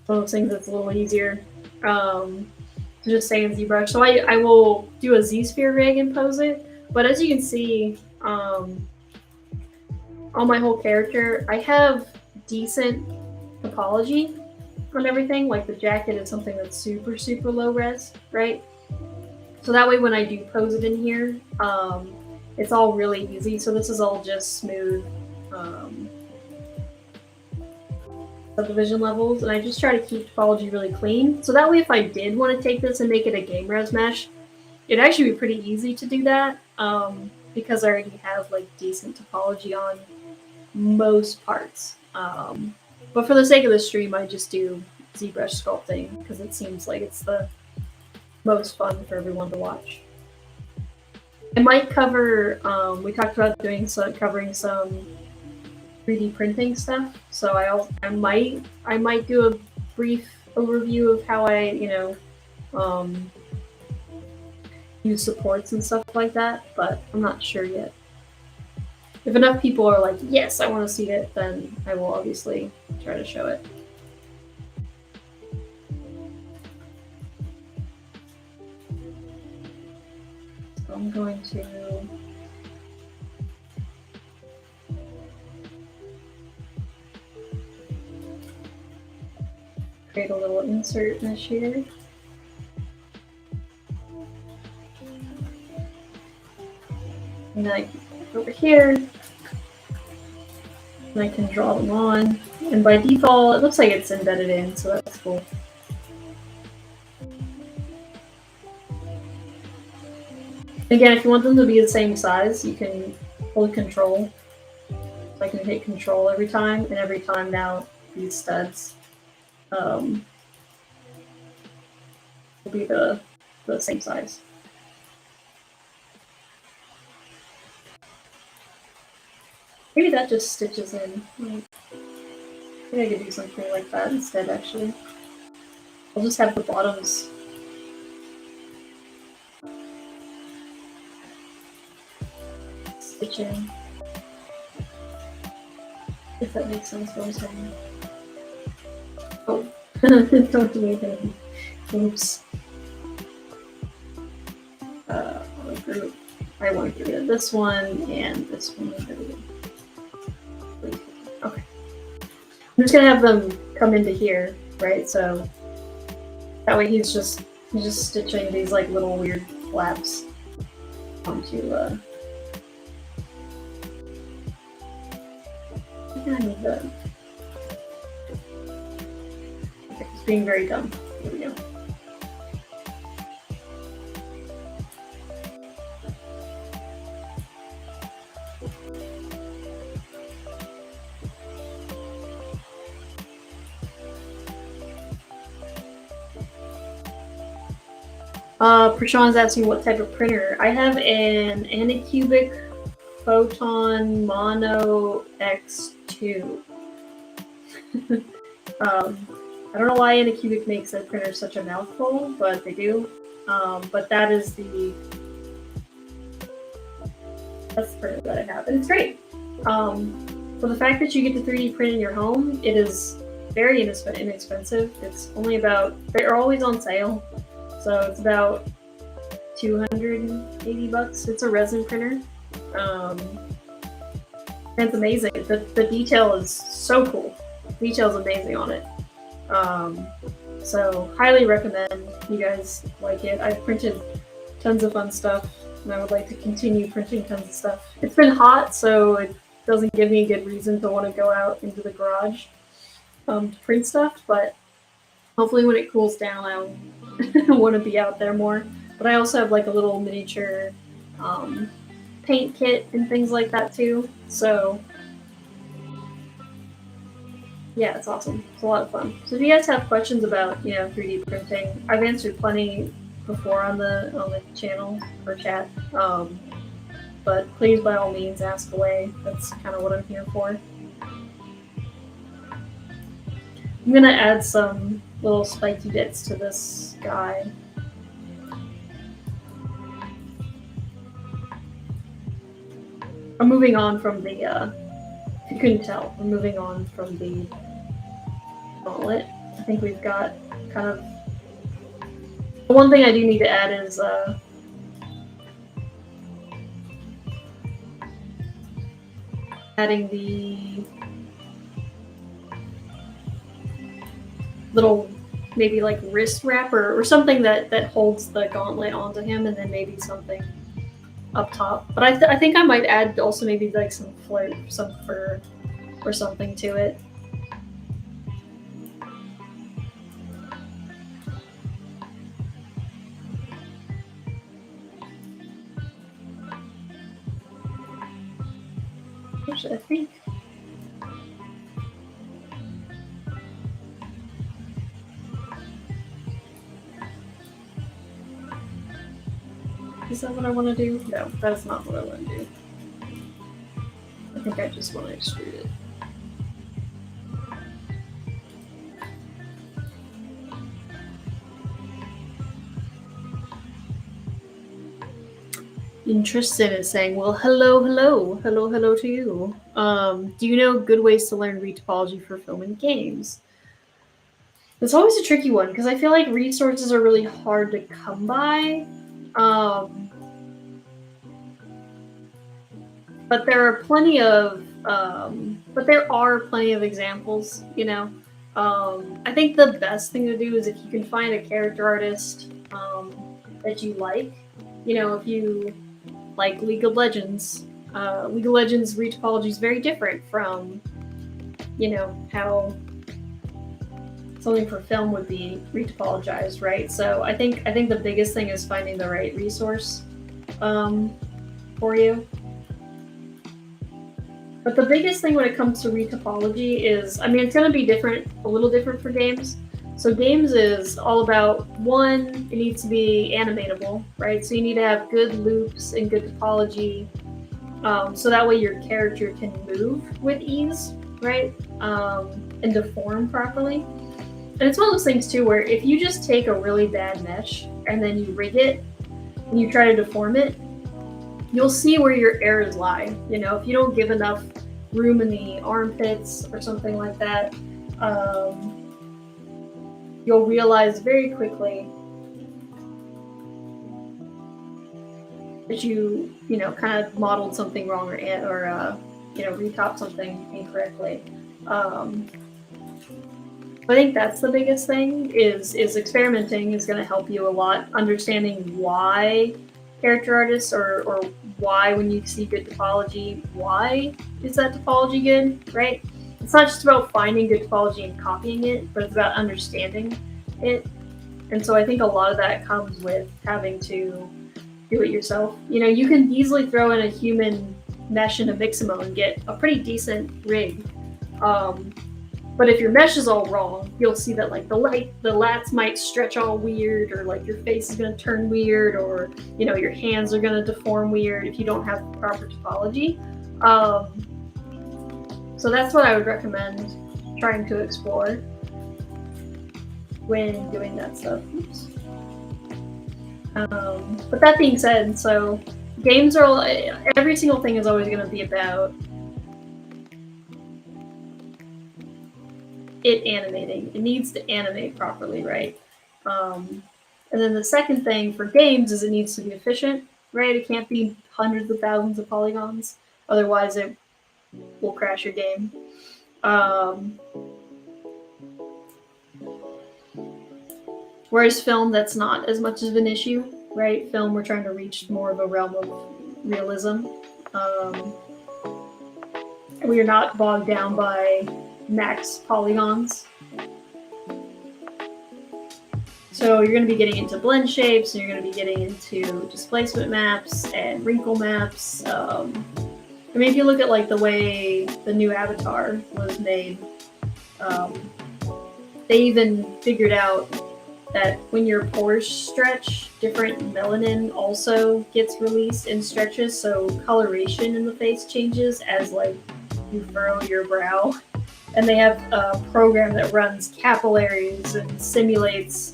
one of those things that's a little easier. To just stay in ZBrush. So I will do a Z-sphere rig and pose it. But as you can see, on my whole character, I have decent topology on everything. Like the jacket is something that's super, super low res, right? So that way when I do pose it in here, it's all really easy. So this is all just smooth subdivision levels, and I just try to keep Topology really clean. So that way if I did want to take this and make it a game res mesh, it'd actually be pretty easy to do that, because I already have like decent topology on most parts. But for the sake of the stream, I just do ZBrush sculpting because it seems like it's the most fun for everyone to watch. I might cover, we talked about covering some 3D printing stuff, so I might do a brief overview of how I, use supports and stuff like that, but I'm not sure yet. If enough people are like, yes, I want to see it, then I will obviously try to show it. So I'm going to create a little insert mesh here. And then I can go over here, and I can draw them on. And by default, it looks like it's embedded in, so that's cool. Again, if you want them to be the same size, you can hold Control. So I can hit Control every time, and every time now these studs will be the same size. Maybe that just stitches in. Maybe I could do something like that instead, actually. I'll just have the bottoms stitch in. If that makes sense what I'm saying. Oh, don't do anything. Oops. Group. I want to get rid of this one and this one. Okay. I'm just gonna have them come into here, right? So that way he's just stitching these like little weird flaps onto I need that. Okay, it's being very dumb. Here we go. Prashant's asking what type of printer. I have an Anycubic Photon Mono X2. I don't know why Anycubic makes their printer such a mouthful, but they do. But that's the printer that I have, and it's great. For the fact that you get to 3D print in your home, it is very inexpensive. It's only they're always on sale. So it's about $280. It's a resin printer. And it's amazing. The detail is so cool. The detail is amazing on it. So highly recommend you guys like it. I've printed tons of fun stuff, and I would like to continue printing tons of stuff. It's been hot, so it doesn't give me a good reason to want to go out into the garage to print stuff, but hopefully when it cools down, I'll want to be out there more. But I also have like a little miniature paint kit and things like that too. So yeah, it's awesome. It's a lot of fun. So if you guys have questions about 3D printing, I've answered plenty before on the channel or chat. But please, by all means, ask away. That's kind of what I'm here for. I'm gonna add some little spiky bits to this guy. I'm moving on from the, if you couldn't tell, I'm moving on from the gauntlet. I think we've got kind of, the one thing I do need to add is, adding the little maybe like wrist wrap or something that holds the gauntlet onto him, and then maybe something up top. But I think I might add also maybe like some fur or something to it. Actually, I think. Is that what I want to do? No, that is not what I want to do. I think I just want to extrude it. Interested is saying, well, hello to you. Do you know good ways to learn retopology for film and games? It's always a tricky one because I feel like resources are really hard to come by. But there are plenty of examples, you know. I think the best thing to do is if you can find a character artist that you like. You know, if you like League of Legends retopology is very different from, you know, how something for film would be retopologized, right? So I think the biggest thing is finding the right resource for you. But the biggest thing when it comes to retopology is, I mean, it's going to be a little different for games. So games is all about, one, it needs to be animatable, right? So you need to have good loops and good topology, so that way your character can move with ease, right? And deform properly. And it's one of those things too where if you just take a really bad mesh and then you rig it and you try to deform it, you'll see where your errors lie. You know, if you don't give enough room in the armpits or something like that, you'll realize very quickly that you know, kind of modeled something wrong or you know, retopped something incorrectly. I think that's the biggest thing is experimenting is going to help you a lot, understanding why character artists or why when you see good topology, why is that topology good, right? It's not just about finding good topology and copying it, but it's about understanding it. And so I think a lot of that comes with having to do it yourself. You know, you can easily throw in a human mesh into Mixamo and get a pretty decent rig. But if your mesh is all wrong, you'll see that like the lats might stretch all weird, or like your face is going to turn weird, or you know, your hands are going to deform weird if you don't have proper topology. So that's what I would recommend trying to explore when doing that stuff. Oops. But that being said, so games are every single thing is always going to be about it animating. It needs to animate properly, right? And then the second thing for games is it needs to be efficient, right? It can't be hundreds of thousands of polygons, otherwise it will crash your game. Whereas film, that's not as much of an issue, right? Film, we're trying to reach more of a realm of realism. We are not bogged down by max polygons. So you're going to be getting into blend shapes, and you're going to be getting into displacement maps and wrinkle maps. I mean, if you look at like the way the new Avatar was made, they even figured out that when your pores stretch, different melanin also gets released and stretches, so coloration in the face changes as like you furrow your brow. And they have a program that runs capillaries and simulates,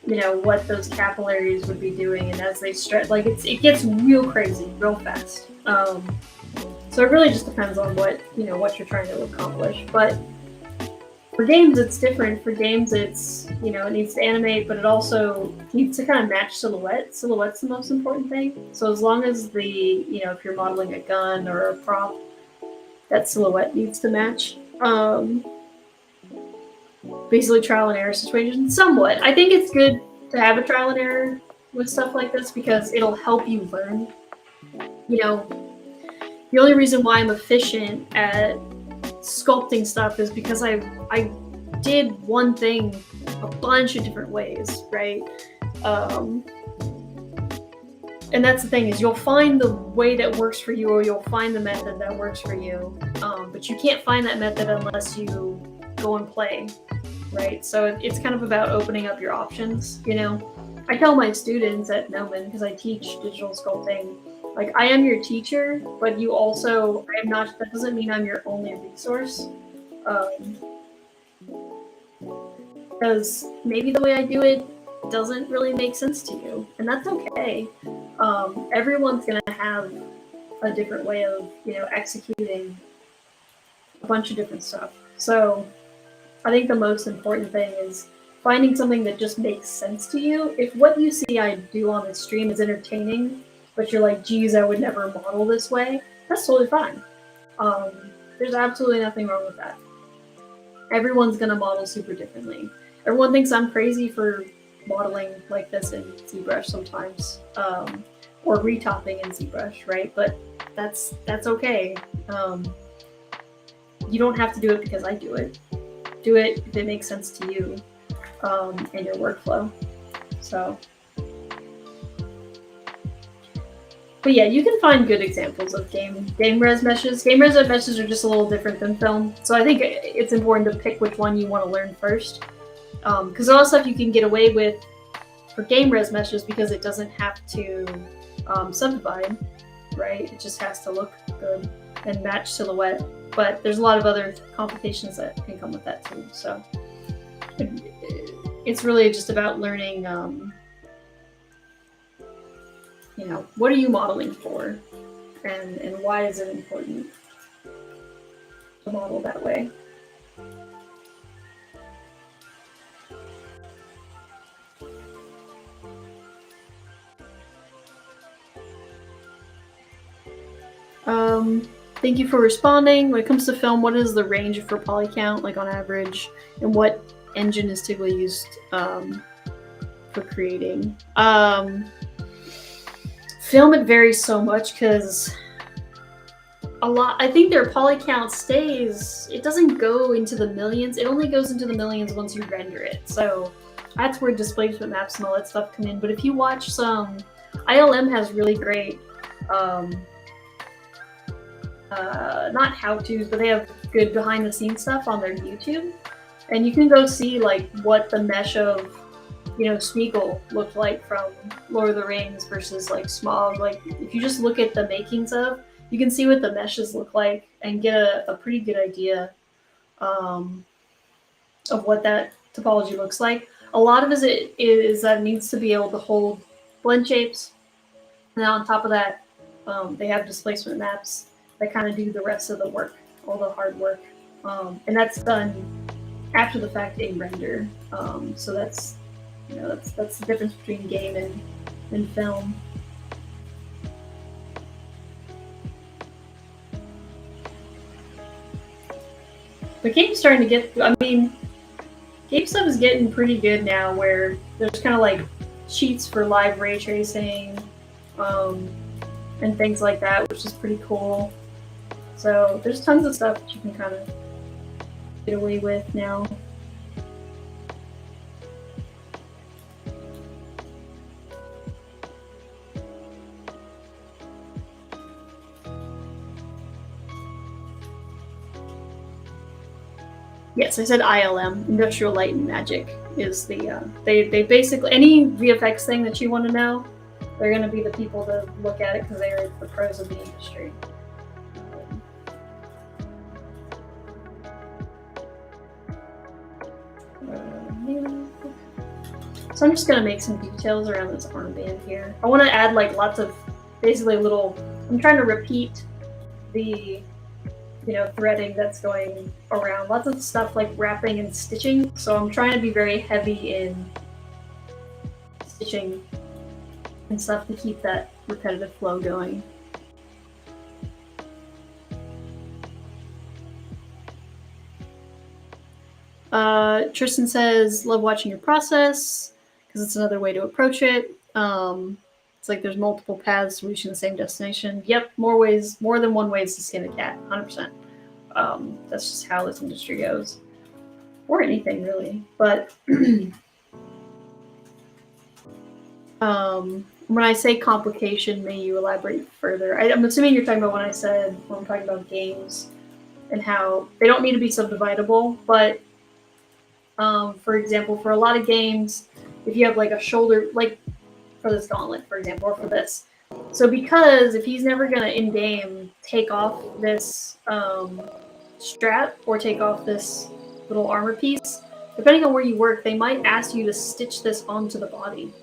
you know, what those capillaries would be doing, and as they stretch, like it gets real crazy, real fast. So it really just depends on what you're trying to accomplish. But for games, it's different. For games, it's, you know, it needs to animate, but it also needs to kind of match silhouette. Silhouette's the most important thing. So as long as you know, if you're modeling a gun or a prop, that silhouette needs to match. basically trial and error situation. Somewhat. I think it's good to have a trial and error with stuff like this because it'll help you learn. You know, the only reason why I'm efficient at sculpting stuff is because I did one thing a bunch of different ways, right? And that's the thing, is you'll find the way that works for you, or you'll find the method that works for you. But you can't find that method unless you go and play, right? So it's kind of about opening up your options, you know? I tell my students at Gnomon, because I teach digital sculpting, like, I am your teacher, but you also, that doesn't mean I'm your only resource. Because maybe the way I do it doesn't really make sense to you, and that's okay. Everyone's gonna have a different way of, you know, executing a bunch of different stuff. So I think the most important thing is finding something that just makes sense to you. If what you see I do on this stream is entertaining, but you're like, geez, I would never model this way, that's totally fine. There's absolutely nothing wrong with that. Everyone's gonna model super differently. Everyone thinks I'm crazy for modeling like this in ZBrush sometimes, or retopping in ZBrush, right? But that's okay. You don't have to do it because I do it. Do it if it makes sense to you and your workflow. So, but yeah, you can find good examples of game res meshes. Game res meshes are just a little different than film, so I think it's important to pick which one you want to learn first. Because a lot of stuff you can get away with for game res meshes because it doesn't have to subdivide, right? It just has to look good and match silhouette. But there's a lot of other complications that can come with that too. So it's really just about learning, you know, what are you modeling for, and why is it important to model that way? Thank you for responding. When it comes to film, what is the range for poly count, like on average, and what engine is typically used for creating? Film, it varies so much because I think their poly count stays, it doesn't go into the millions. It only goes into the millions once you render it. So that's where displacement maps and all that stuff come in. But if you watch some, ILM has really great, not how-tos, but they have good behind-the-scenes stuff on their YouTube, and you can go see like what the mesh of, you know, Smeagol looked like from Lord of the Rings versus like Smaug. Like, if you just look at the makings of, you can see what the meshes look like and get a pretty good idea of what that topology looks like. A lot of it is that it needs to be able to hold blend shapes, and on top of that, they have displacement maps that kind of do the rest of the work, all the hard work, and that's done after the fact in render. So that's, you know, that's the difference between game and film. But game's starting to get, I mean, game stuff is getting pretty good now, where there's kind of like sheets for live ray tracing and things like that, which is pretty cool. So there's tons of stuff that you can kind of get away with now. Yes, I said ILM, Industrial Light and Magic, is the, they basically, any VFX thing that you want to know, they're going to be the people to look at it because they're the pros of the industry. So I'm just going to make some details around this armband here. I want to add like lots of, basically little, I'm trying to repeat the, you know, threading that's going around. Lots of stuff like wrapping and stitching. So I'm trying to be very heavy in stitching and stuff to keep that repetitive flow going. Tristan says, love watching your process because it's another way to approach it. It's like there's multiple paths to reaching the same destination. Yep, more than one ways to skin a cat, 100%. That's just how this industry goes. Or anything, really. But when I say complication, may you elaborate further? I'm assuming you're talking about when I'm talking about games and how they don't need to be subdividable, but for example, for a lot of games, if you have like a shoulder, like for this gauntlet, for example, or for this. So because if he's never going to in-game take off this strap or take off this little armor piece, depending on where you work, they might ask you to stitch this onto the body.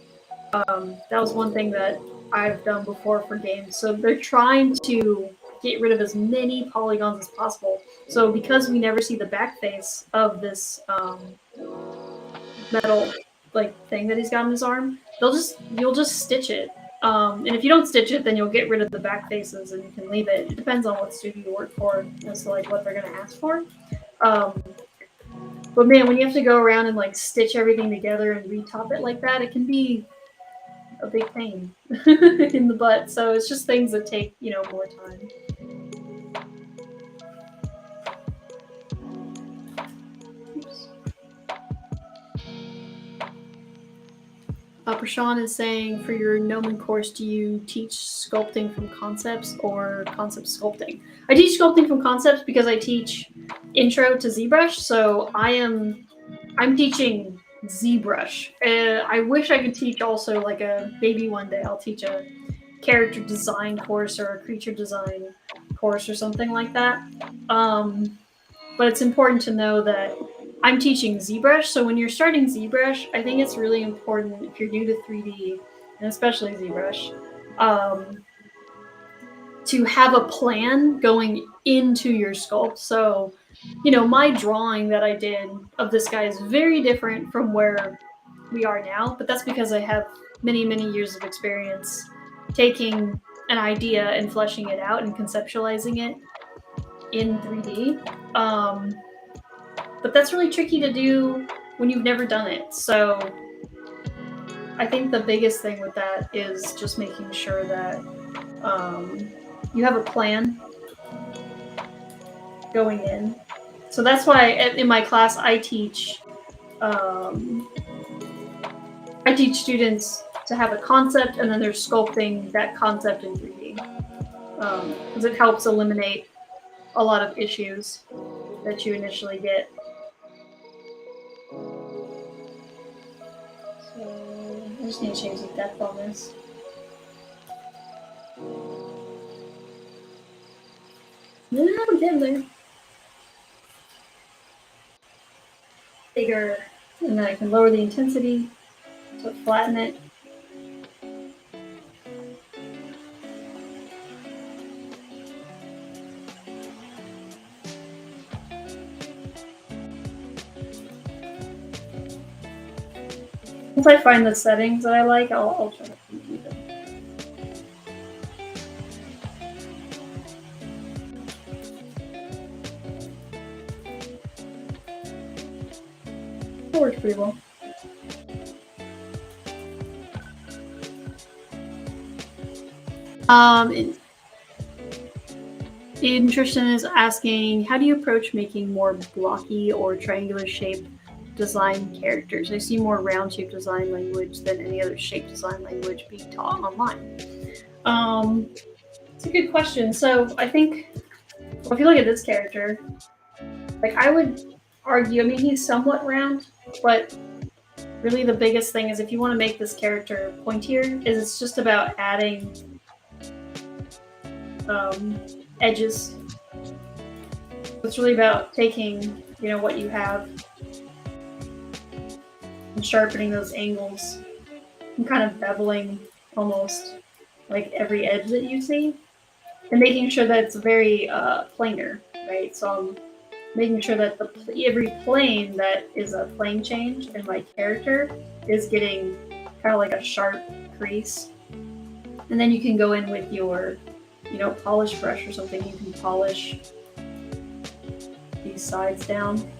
That was one thing that I've done before for games. So they're trying to get rid of as many polygons as possible. So because we never see the back face of this metal like thing that he's got on his arm, you'll just stitch it. And if you don't stitch it, then you'll get rid of the back faces and you can leave it. It depends on what studio you work for as to like what they're gonna ask for. But man, when you have to go around and like stitch everything together and retop it like that, it can be a big pain in the butt. So it's just things that take, more time. Prashant is saying, for your Gnomon course, do you teach sculpting from concepts or concept sculpting? I teach sculpting from concepts because I teach intro to ZBrush, so I'm teaching ZBrush. I wish I could teach also like maybe one day I'll teach a character design course or a creature design course or something like that. But it's important to know that I'm teaching ZBrush, so when you're starting ZBrush, I think it's really important if you're new to 3D, and especially ZBrush, to have a plan going into your sculpt. So, my drawing that I did of this guy is very different from where we are now, but that's because I have many, many years of experience taking an idea and fleshing it out and conceptualizing it in 3D. But that's really tricky to do when you've never done it. So I think the biggest thing with that is just making sure that you have a plan going in. So that's why in my class I teach students to have a concept and then they're sculpting that concept in 3D. Because it helps eliminate a lot of issues that you initially get. So I just need to change the depth on this. No, I'm getting there. Bigger, and then I can lower the intensity to flatten it. Once I find the settings that I like, I'll try to keep them. That works pretty well. Tristan is asking, how do you approach making more blocky or triangular shape design characters? I see more round shape design language than any other shape design language being taught online. It's a good question. So I think, if you look at this character, like I would argue, I mean, he's somewhat round, but really the biggest thing is if you want to make this character pointier, is it's just about adding edges. It's really about taking, what you have and sharpening those angles and kind of beveling almost like every edge that you see and making sure that it's very planar, right? So I'm making sure that every plane that is a plane change in my character is getting kind of like a sharp crease. And then you can go in with your, polish brush or something. You can polish these sides down.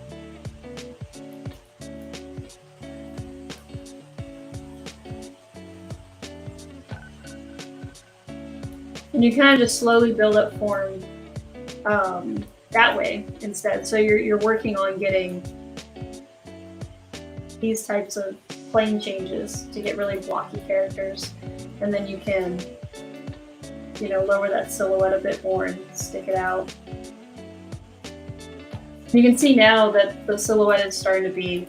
And you kind of just slowly build up form that way instead. So you're working on getting these types of plane changes to get really blocky characters, and then you can, you know, lower that silhouette a bit more and stick it out. You can see now that the silhouette is starting to be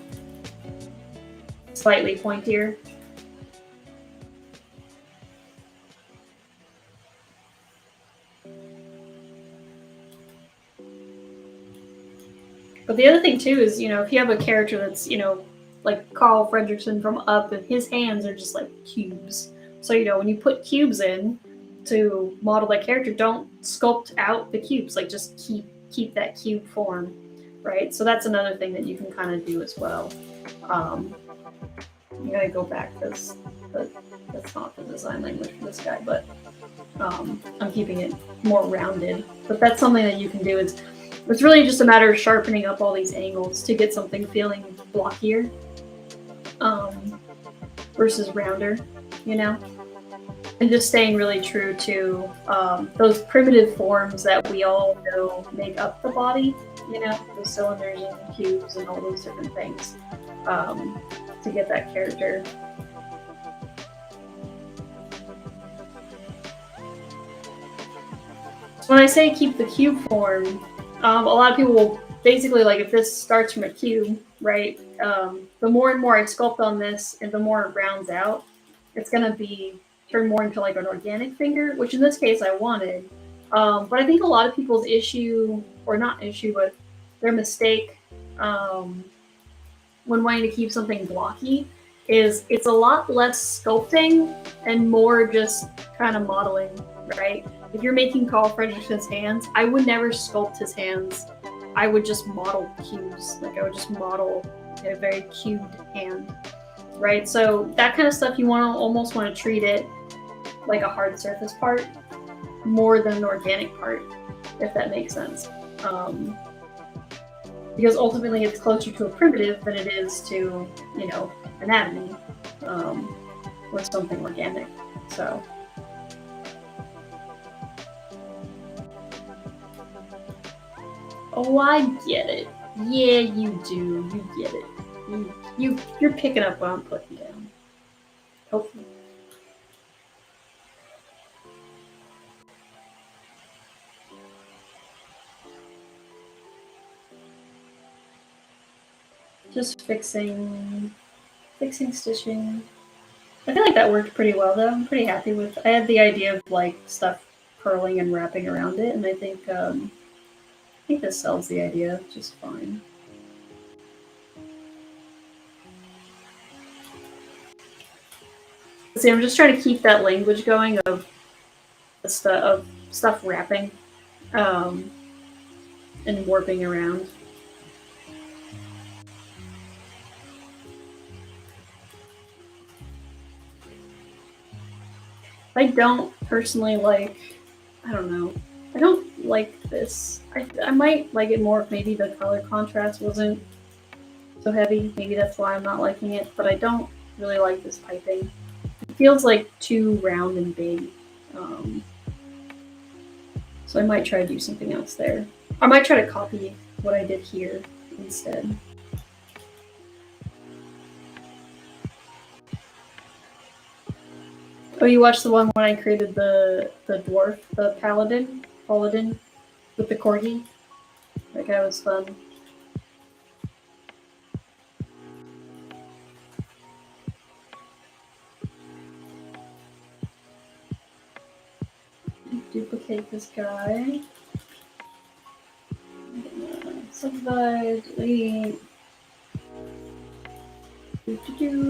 slightly pointier. But the other thing too is, you know, if you have a character that's, you know, like Carl Fredrickson from Up, and his hands are just like cubes. So, you know, when you put cubes in to model that character, don't sculpt out the cubes. Like, just keep that cube form, right? So that's another thing that you can kind of do as well. I'm gonna go back because that's not the design language for this guy, but I'm keeping it more rounded. But that's something that you can do. It's really just a matter of sharpening up all these angles to get something feeling blockier versus rounder, you know? And just staying really true to those primitive forms that we all know make up the body, you know, the cylinders and cubes and all those different things to get that character. So when I say keep the cube form, a lot of people will basically, like, if this starts from a cube, right, the more and more I sculpt on this and the more it rounds out, it's going to be turn more into like an organic finger, which in this case I wanted. But I think a lot of people's issue, or not issue, but their mistake when wanting to keep something blocky is it's a lot less sculpting and more just kind of modeling, right? If you're making Carl Fredrickson's hands, I would never sculpt his hands. I would just model cubes. Like, I would just model a very cubed hand, right? So that kind of stuff, you almost want to treat it like a hard surface part more than an organic part, if that makes sense. Because ultimately it's closer to a primitive than it is to, you know, anatomy or something organic. So. Oh, I get it. Yeah, you do. You get it. You're picking up what I'm putting down. Hopefully. Just fixing, stitching. I feel like that worked pretty well, though. I'm pretty happy with. I had the idea of like stuff curling and wrapping around it, and I think this sells the idea just fine. See, I'm just trying to keep that language going of stuff wrapping and warping around. I don't personally like, I don't know, I don't like this. I might like it more if maybe the color contrast wasn't so heavy. Maybe that's why I'm not liking it, but I don't really like this piping. It feels like too round and big. So I might try to do something else there. I might try to copy what I did here instead. Oh, you watched the one when I created the dwarf, the paladin with the corgi? That guy was fun. Duplicate this guy. Subdivide, delete.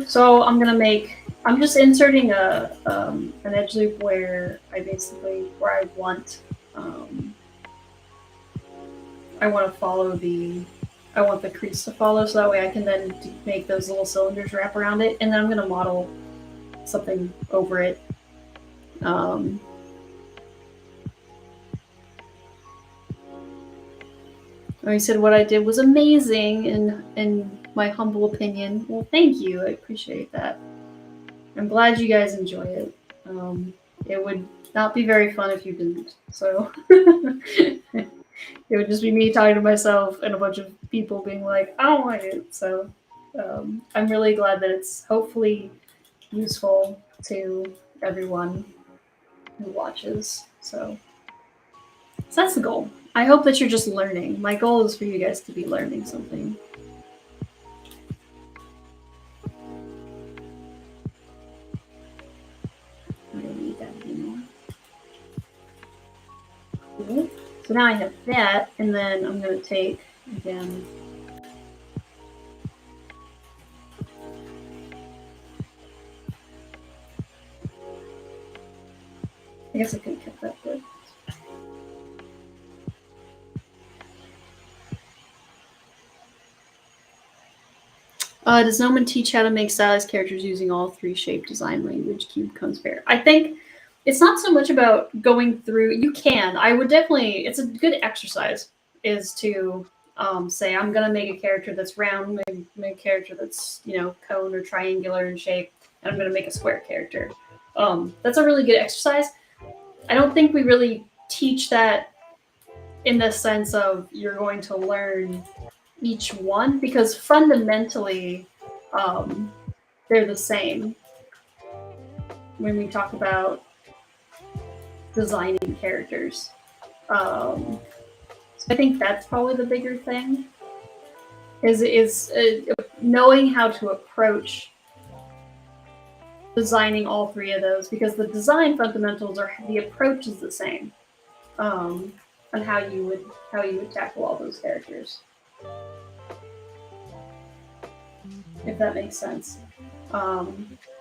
So I'm just inserting an edge loop where I want to follow I want the crease to follow, so that way I can then make those little cylinders wrap around it, and then I'm going to model something over it. He said what I did was amazing, in my humble opinion. Well, thank you. I appreciate that. I'm glad you guys enjoy it. It would not be very fun if you didn't. So it would just be me talking to myself and a bunch of people being like, I don't like it. So I'm really glad that it's hopefully useful to everyone who watches. So that's the goal. I hope that you're just learning. My goal is for you guys to be learning something. I don't need that anymore. Cool. So now I have that, and then I'm going to take, again, I guess I could have kept that good. Does Gnomon teach how to make stylized characters using all three shape design language, cube, cone, sphere? I think it's not so much about going through. You can. I would definitely. It's a good exercise is to say I'm gonna make a character that's round, make a character that's cone or triangular in shape, and I'm gonna make a square character. That's a really good exercise. I don't think we really teach that in the sense of you're going to learn each one, because fundamentally they're the same when we talk about designing characters. So I think that's probably the bigger thing is knowing how to approach designing all three of those, because the design fundamentals are the approach is the same on how you would tackle all those characters. If that makes sense.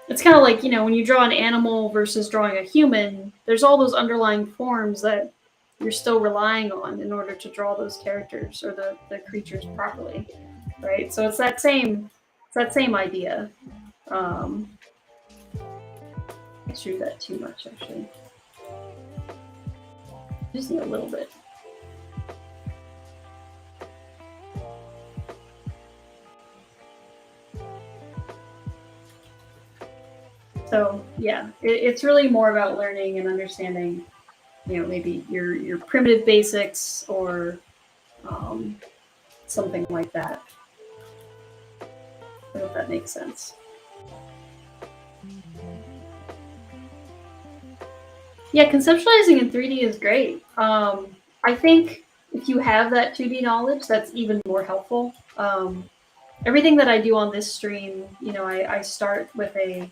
It's kind of like, when you draw an animal versus drawing a human, there's all those underlying forms that you're still relying on in order to draw those characters or the creatures properly, right? So it's that same idea. I drew that too much, actually. Just need a little bit. So yeah, it's really more about learning and understanding, maybe your primitive basics or something like that. I don't know if that makes sense. Yeah, conceptualizing in 3D is great. I think if you have that 2D knowledge, that's even more helpful. Everything that I do on this stream, I start with a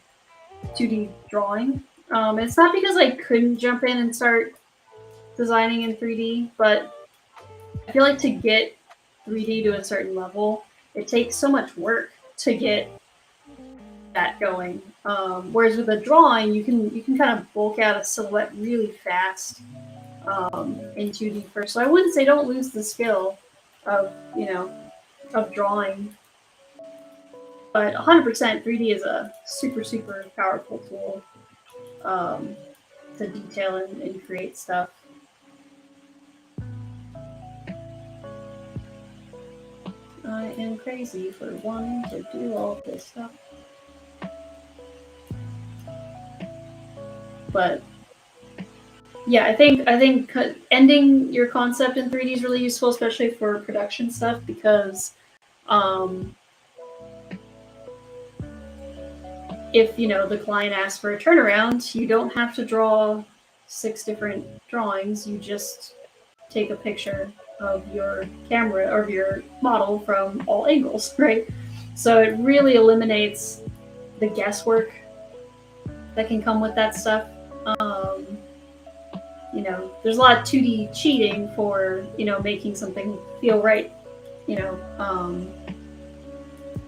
2D drawing. It's not because I couldn't jump in and start designing in 3D, but I feel like to get 3D to a certain level, it takes so much work to get that going. Whereas with a drawing, you can kind of bulk out a silhouette really fast in 2D first. So I wouldn't say don't lose the skill of of drawing. But 100% 3D is a super, super powerful tool to detail and create stuff. I am crazy for wanting to do all this stuff. But yeah, I think ending your concept in 3D is really useful, especially for production stuff, because if the client asks for a turnaround, you don't have to draw 6 different drawings. You just take a picture of your camera or your model from all angles, right? So it really eliminates the guesswork that can come with that stuff. There's a lot of 2D cheating for making something feel right,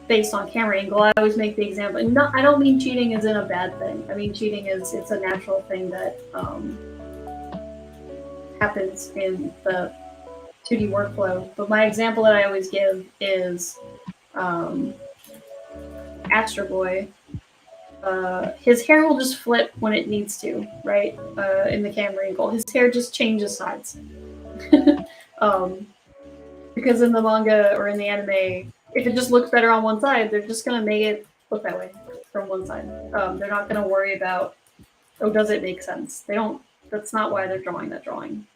based on camera angle. I always make the example, and I don't mean cheating as in a bad thing. I mean cheating is it's a natural thing that happens in the 2D workflow. But my example that I always give is Astro Boy. His hair will just flip when it needs to, right? In the camera angle, his hair just changes sides. Because in the manga or in the anime, if it just looks better on one side, they're just gonna make it look that way from one side. They're not gonna worry about, does it make sense? They don't That's not why they're drawing that drawing.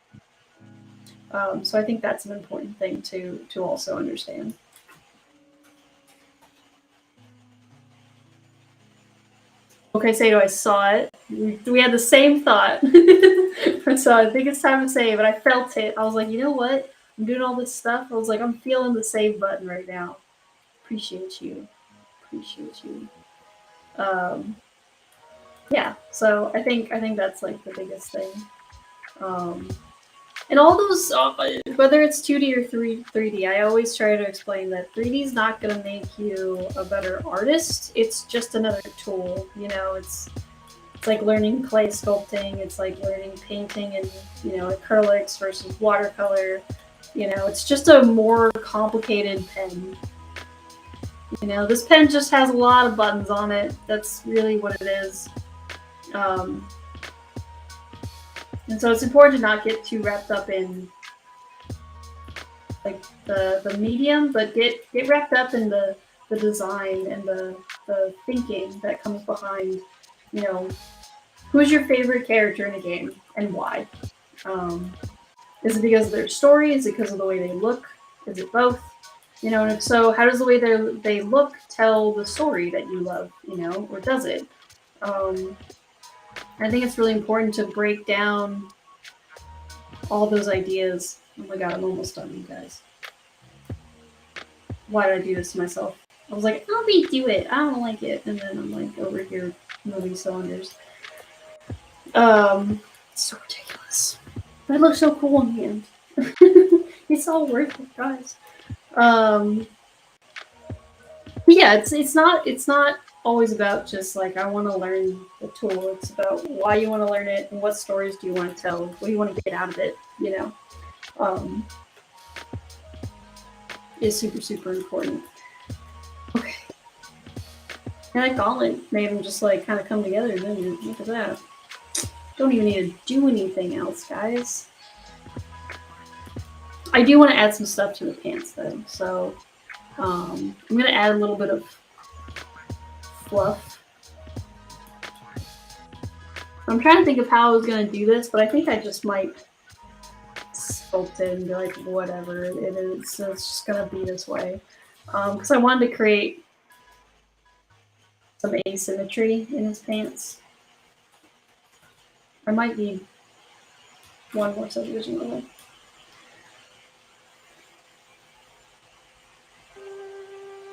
So I think that's an important thing to also understand. Okay, Sato, I saw it. We had the same thought. So I think it's time to save, and I felt it. I was like, you know what? I'm doing all this stuff. I was like, I'm feeling the save button right now. Appreciate you. Appreciate you. Yeah, so I think that's like the biggest thing. And all those, whether it's 2D or 3D, I always try to explain that 3D is not going to make you a better artist. It's just another tool. You know, it's like learning clay sculpting. It's like learning painting and, you know, acrylics versus watercolor. You know, it's just a more complicated pen. You know, this pen just has a lot of buttons on it. That's really what it is. And so it's important to not get too wrapped up in like the medium, but get wrapped up in the design and the thinking that comes behind, you know, who's your favorite character in a game and why? Is it because of their story? Is it because of the way they look? Is it both? You know, and if so, how does the way they look tell the story that you love, you know, or does it? I think it's really important to break down all those ideas. Oh my god, I'm almost done, you guys. Why did I do this to myself? I was like, I'll redo it. I don't like it. And then I'm like over here moving cylinders. It's so ridiculous. But it looks so cool in hand. It's all worth it, guys. Yeah, it's not always about just like I want to learn the tool. It's about why you want to learn it and what stories do you want to tell. What do you want to get out of it? You know, is super important. Okay, and that gauntlet made them just like kind of come together. Didn't you? Look at that. Don't even need to do anything else, guys. I do want to add some stuff to the pants though, so I'm gonna add a little bit of fluff. I'm trying to think of how I was gonna do this, but I think I just might sculpt it and be like, whatever it is. So it's just gonna be this way, because I wanted to create some asymmetry in his pants. I might need one more subdivision level.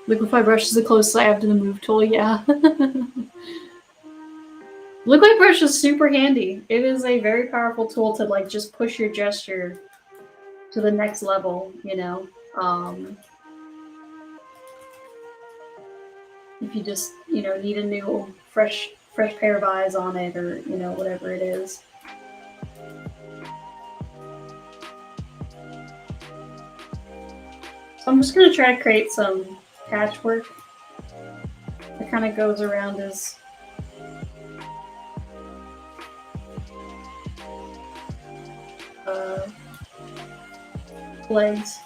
Liquify brush is the closest I have to the move tool, yeah. Liquid brush is super handy. It is a very powerful tool to like just push your gesture to the next level, you know. If you just, you know, need a new fresh pair of eyes on it, or, you know, whatever it is. So I'm just gonna try to create some patchwork that kind of goes around his legs.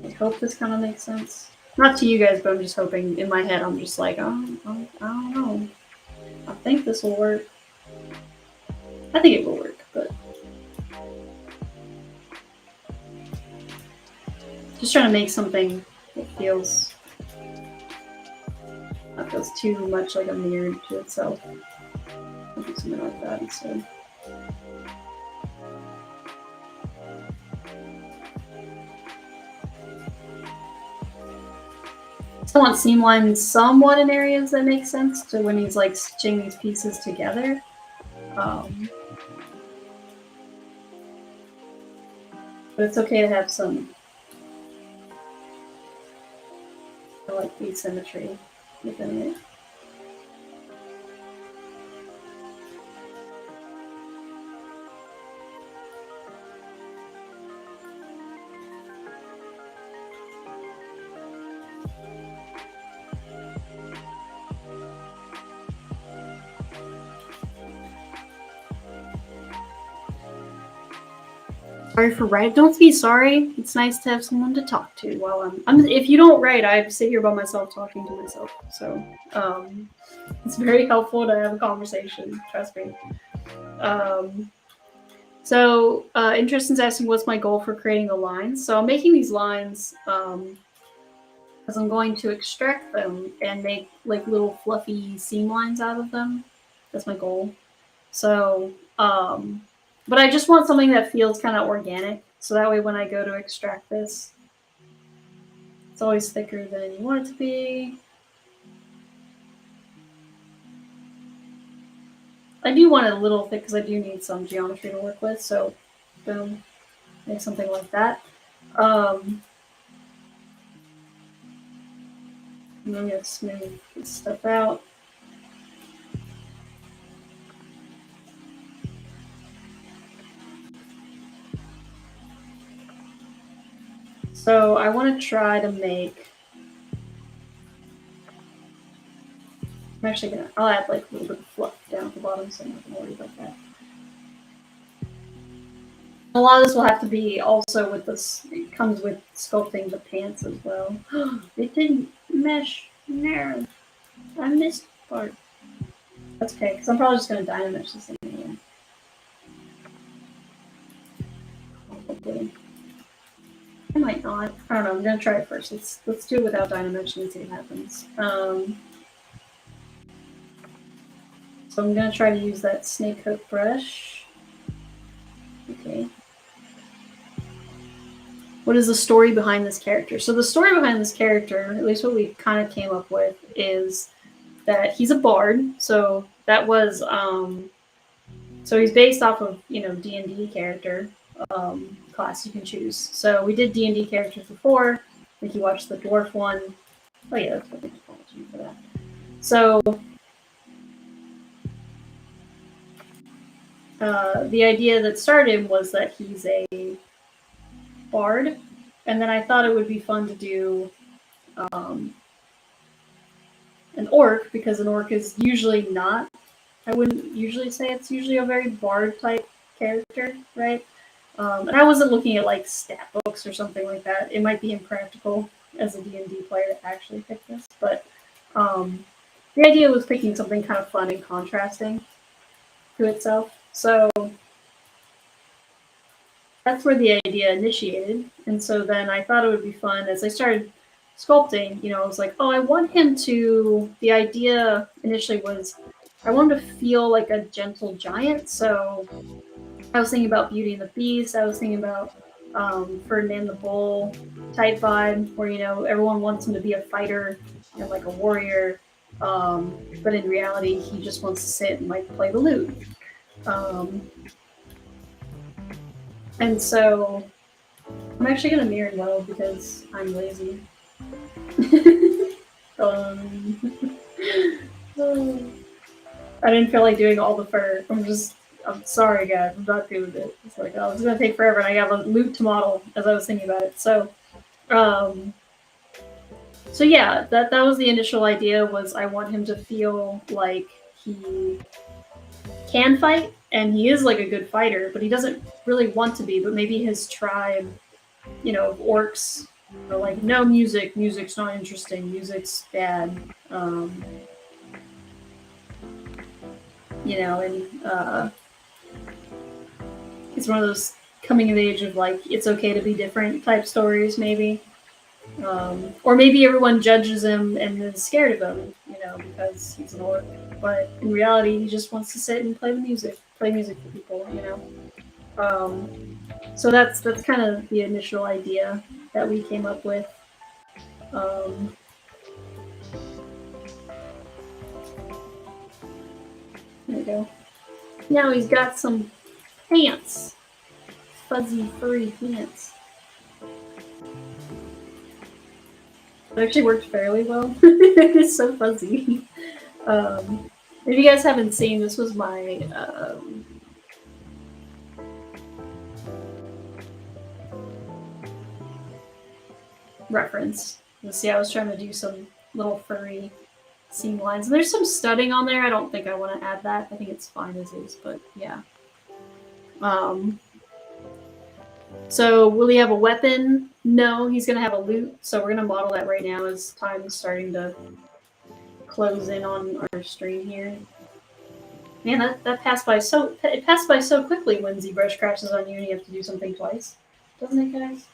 I hope this kind of makes sense. Not to you guys, but I'm just hoping. In my head, I'm just like, I don't know. I think this will work. I think it will work, but just trying to make something that feels not feels too much like a mirror to itself. I'll do something like that instead. I want seam lines somewhat in areas that make sense to when he's like stitching these pieces together. But it's okay to have some like asymmetry within it. Sorry for writing. Don't be sorry. It's nice to have someone to talk to while I'm if you don't write, I sit here by myself talking to myself. So it's very helpful to have a conversation. Trust me. Interesting's asking what's my goal for creating the lines. So I'm making these lines because I'm going to extract them and make like little fluffy seam lines out of them. That's my goal. So, but I just want something that feels kind of organic. So that way when I go to extract this, it's always thicker than you want it to be. I do want it a little thick because I do need some geometry to work with. So, boom, make something like that. I'm going to smooth this stuff out. So I want to try to make. I'm actually gonna. I'll add like a little bit of fluff down at the bottom, so I'm not gonna worry about that. A lot of this will have to be also with this. It comes with sculpting the pants as well. It didn't mesh. No, I missed part. That's okay, because I'm probably just gonna dynamesh this thing anyway. Probably. I might not. I don't know. I'm gonna try it first. Let's do it without dynamesh and see what happens. So I'm gonna try to use that snake hook brush. Okay. What is the story behind this character? So the story behind this character, at least what we kind of came up with, is that he's a bard. So that was so he's based off of D&D character class you can choose. So we did D&D characters before. I think you watched the dwarf one. Oh yeah, that's what they Topology for that. So the idea that started was that he's a bard, and then I thought it would be fun to do an orc, because an orc is usually not. I wouldn't usually say it's usually a very bard type character, right? And I wasn't looking at like stat books or something like that. It might be impractical as a D&D player to actually pick this, but the idea was picking something kind of fun and contrasting to itself. So that's where the idea initiated. And so then I thought it would be fun as I started sculpting, I was like, oh, I want him to, the idea initially was I want him to feel like a gentle giant. So I was thinking about Beauty and the Beast. I was thinking about Ferdinand the Bull type vibe, where everyone wants him to be a fighter and like a warrior, but in reality he just wants to sit and like play the lute. And so I'm actually gonna mirror low because I'm lazy. I didn't feel like doing all the fur. I'm sorry, guys. I'm not doing it. It's like, oh, it's gonna take forever, and I got a lute to model as I was thinking about it. So, so yeah, that was the initial idea. Was I want him to feel like he can fight, and he is like a good fighter, but he doesn't really want to be. But maybe his tribe, of orcs, are like, no music. Music's not interesting. Music's bad. And it's one of those coming of age of like, it's okay to be different type stories, maybe. Or maybe everyone judges him and is scared of him, because he's an orc. But in reality, he just wants to sit and play music for people, So that's kind of the initial idea that we came up with. There we go. Now he's got some pants. Fuzzy, furry pants. It actually worked fairly well. It's so fuzzy. If you guys haven't seen, this was my reference. You see, I was trying to do some little furry seam lines. And there's some studding on there. I don't think I want to add that. I think it's fine as is, but yeah. So will he have a weapon? No, he's gonna have a lute. So we're gonna model that right now as time is starting to close in on our stream here. Man, that passed by so quickly when ZBrush crashes on you and you have to do something twice, doesn't it, guys?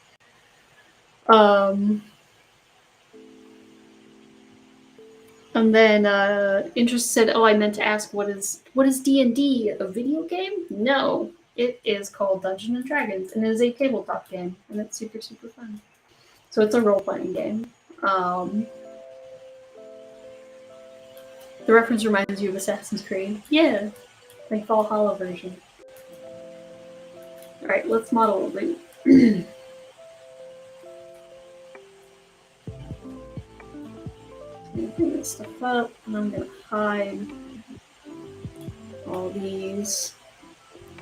And then Interest said, "Oh, I meant to ask what is D&D, a video game? No, it is called Dungeons and Dragons, and it is a tabletop game, and it's super fun. So it's a role playing game. The reference reminds you of Assassin's Creed. Yeah, like Valhalla version. All right, let's model a loot. I'm gonna bring this stuff up, and I'm gonna hide all these.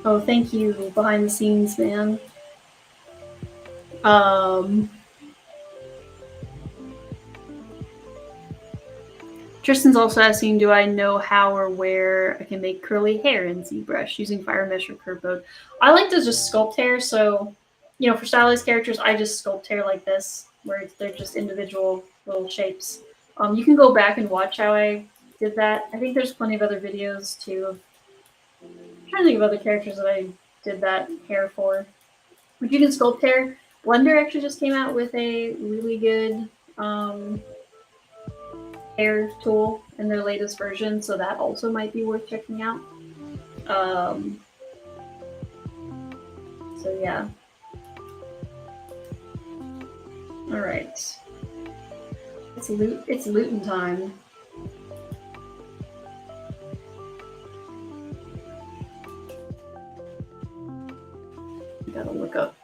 Oh, thank you, behind the scenes, man. Tristan's also asking, do I know how or where I can make curly hair in ZBrush using Fire Mesh or Curve Mode? I like to just sculpt hair, so, you know, for stylized characters, I just sculpt hair like this, where they're just individual little shapes. You can go back and watch how I did that. I think there's plenty of other videos, too. I'm trying to think of other characters that I did that hair for. But you can sculpt hair. Blender actually just came out with a really good hair tool in their latest version, so that also might be worth checking out. So yeah. All right. It's looting time. I gotta look up.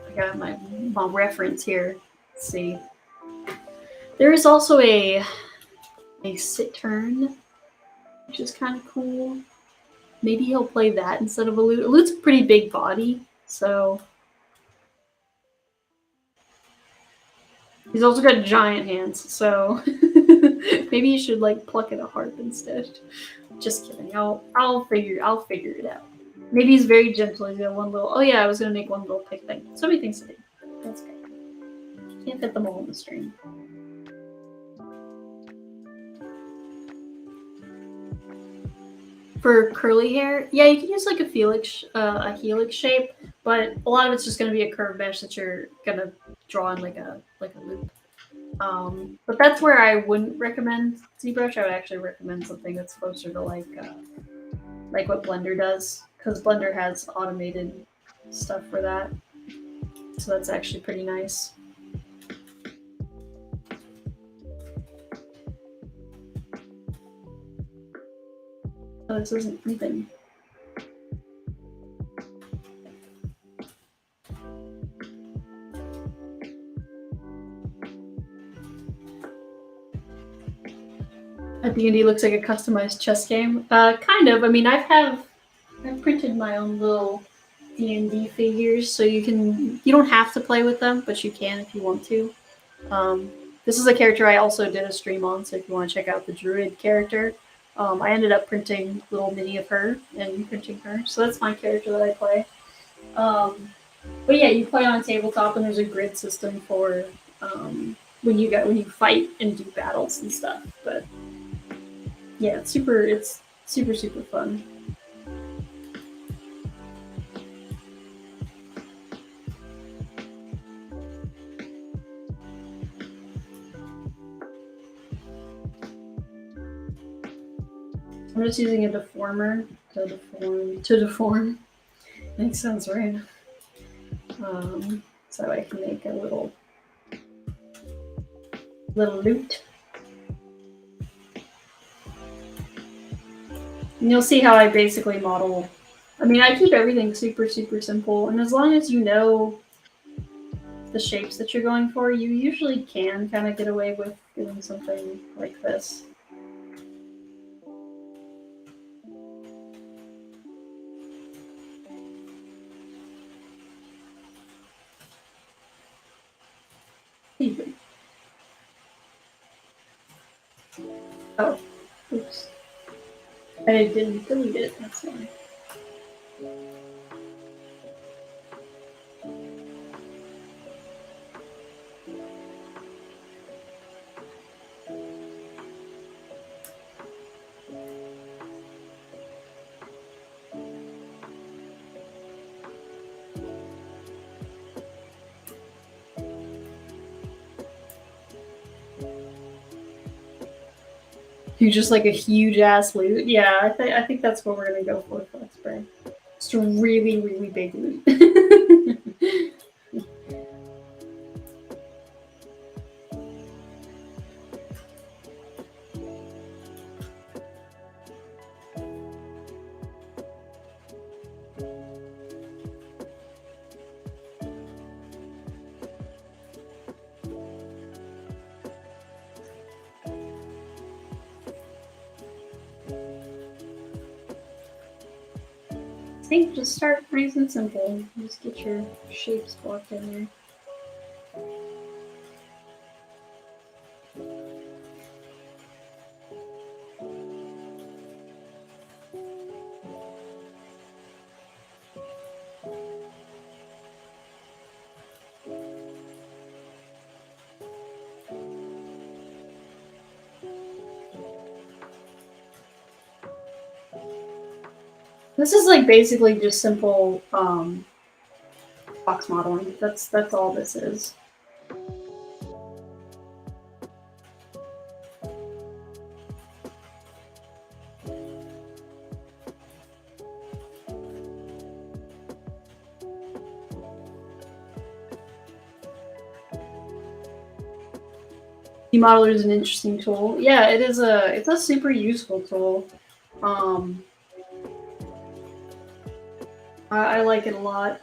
I got my reference here. Let's see. There is also a sit turn, which is kind of cool. Maybe he'll play that instead of a lute. A lute's a pretty big body, so he's also got giant hands, so maybe you should like pluck at a harp instead. Just kidding. I'll figure it out. Maybe he's very gentle. He's got one little. Oh yeah, I was gonna make one little pick thing. So many things to do. That's okay. Can't fit them all in the stream. For curly hair, yeah, you can use like a helix shape, but a lot of it's just going to be a curved mesh that you're going to draw in like a loop. But that's where I wouldn't recommend ZBrush. I would actually recommend something that's closer to like what Blender does, because Blender has automated stuff for that. So that's actually pretty nice. Oh, this isn't even. A D&D looks like a customized chess game. Kind of. I mean, I've printed my own little D&D figures, so you don't have to play with them, but you can if you want to. This is a character I also did a stream on, so if you want to check out the druid character, I ended up printing a little mini of her and printing her, so that's my character that I play. But yeah, you play on a tabletop, and there's a grid system for when you fight and do battles and stuff. But yeah, it's super fun. I'm just using a deformer to deform. Makes sense, right? So I can make a little lute. And you'll see how I basically model. I mean, I keep everything super simple, and as long as you know the shapes that you're going for, you usually can kind of get away with doing something like this. Oh, oops. I didn't delete it, that's why. Do just like a huge ass lute. Yeah, I think that's what we're gonna go for flex spray. Just a really, really big lute. I think just start nice and simple. Just get your shapes blocked in there. This is like basically just simple box modeling. That's all this is. Modeler is an interesting tool. Yeah, it's a super useful tool. I like it a lot.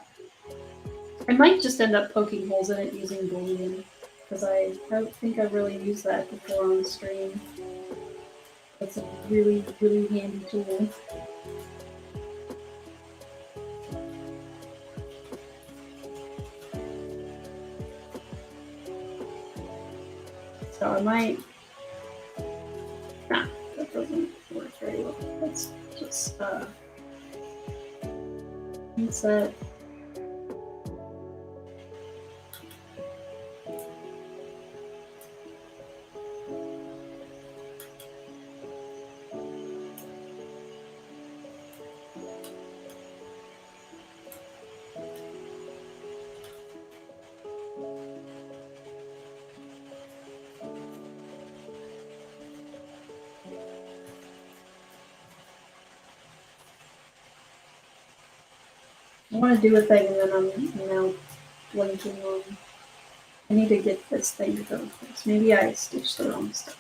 I might just end up poking holes in it using Boolean, because I don't think I've really used that before on the stream. It's a really, really handy tool. So I might... Nah, that doesn't work very well. Let's just insert. I want to do a thing and then I'm, blinking on. I need to get this thing to go first. Maybe I stitched the wrong stuff.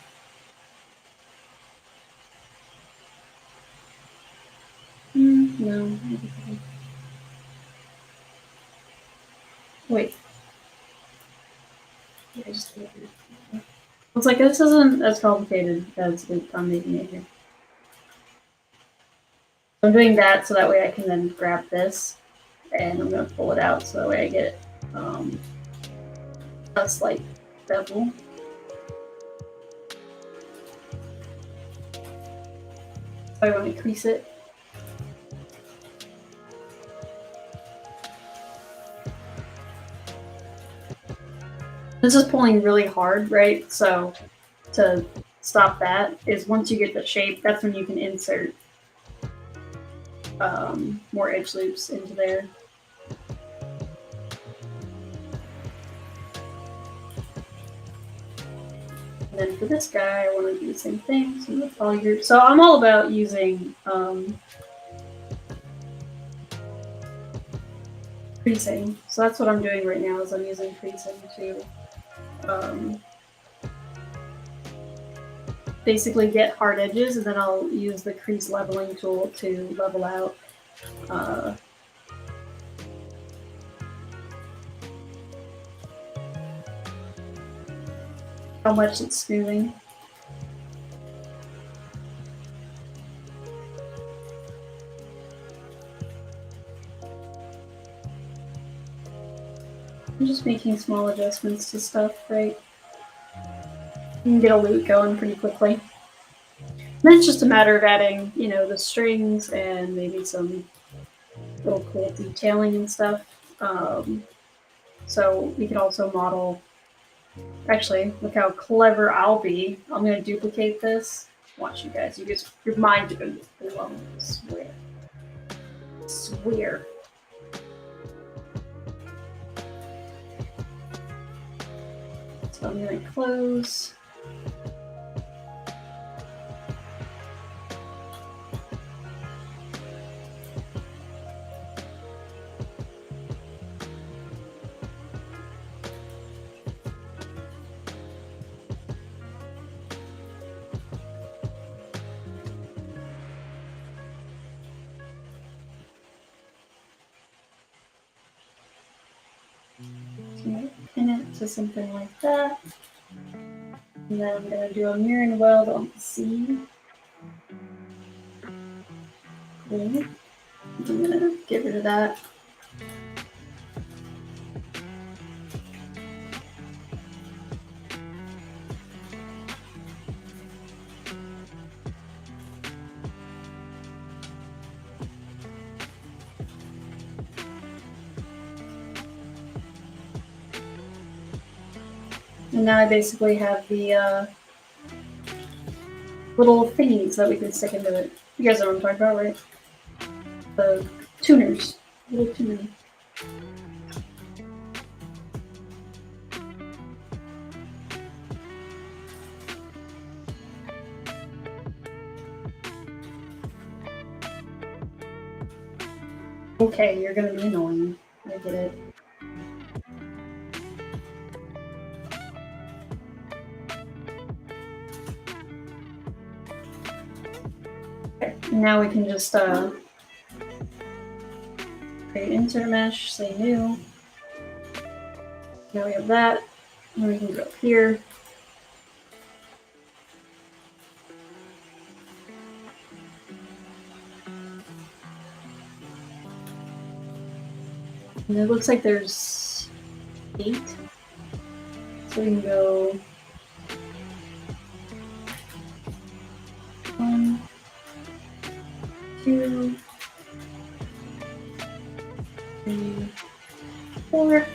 No. Wait. I just it's like this isn't as complicated as I'm making it here. So I'm doing that so that way I can then grab this and I'm going to pull it out so that way I get a slight bevel. So I want to crease it. This is pulling really hard, right? So to stop that is once you get the shape, that's when you can insert more edge loops into there. And then for this guy, I want to do the same thing. So the polygroup. So I'm all about using creasing. So that's what I'm doing right now. Is I'm using creasing to basically get hard edges, and then I'll use the crease leveling tool to level out how much it's smoothing. I'm just making small adjustments to stuff, right? You can get a lute going pretty quickly. And then it's just a matter of adding, the strings and maybe some little cool detailing and stuff. So we can also model. Actually, look how clever I'll be. I'm going to duplicate this. Watch you guys. Your mind is going to be blown. I swear. So I'm going to close. to something like that. And then I'm going to do a mirror and weld on the C. Okay. I'm going to get rid of that. And now I basically have the little thingies that we can stick into it. You guys know what I'm talking about, right? The tuners. Little tuners. Okay, you're gonna be annoying. I get it. Okay, now we can just create insert mesh, say new. Now we have that. And we can go up here. And it looks like there's 8. So we can go 1, 2, 3, 4.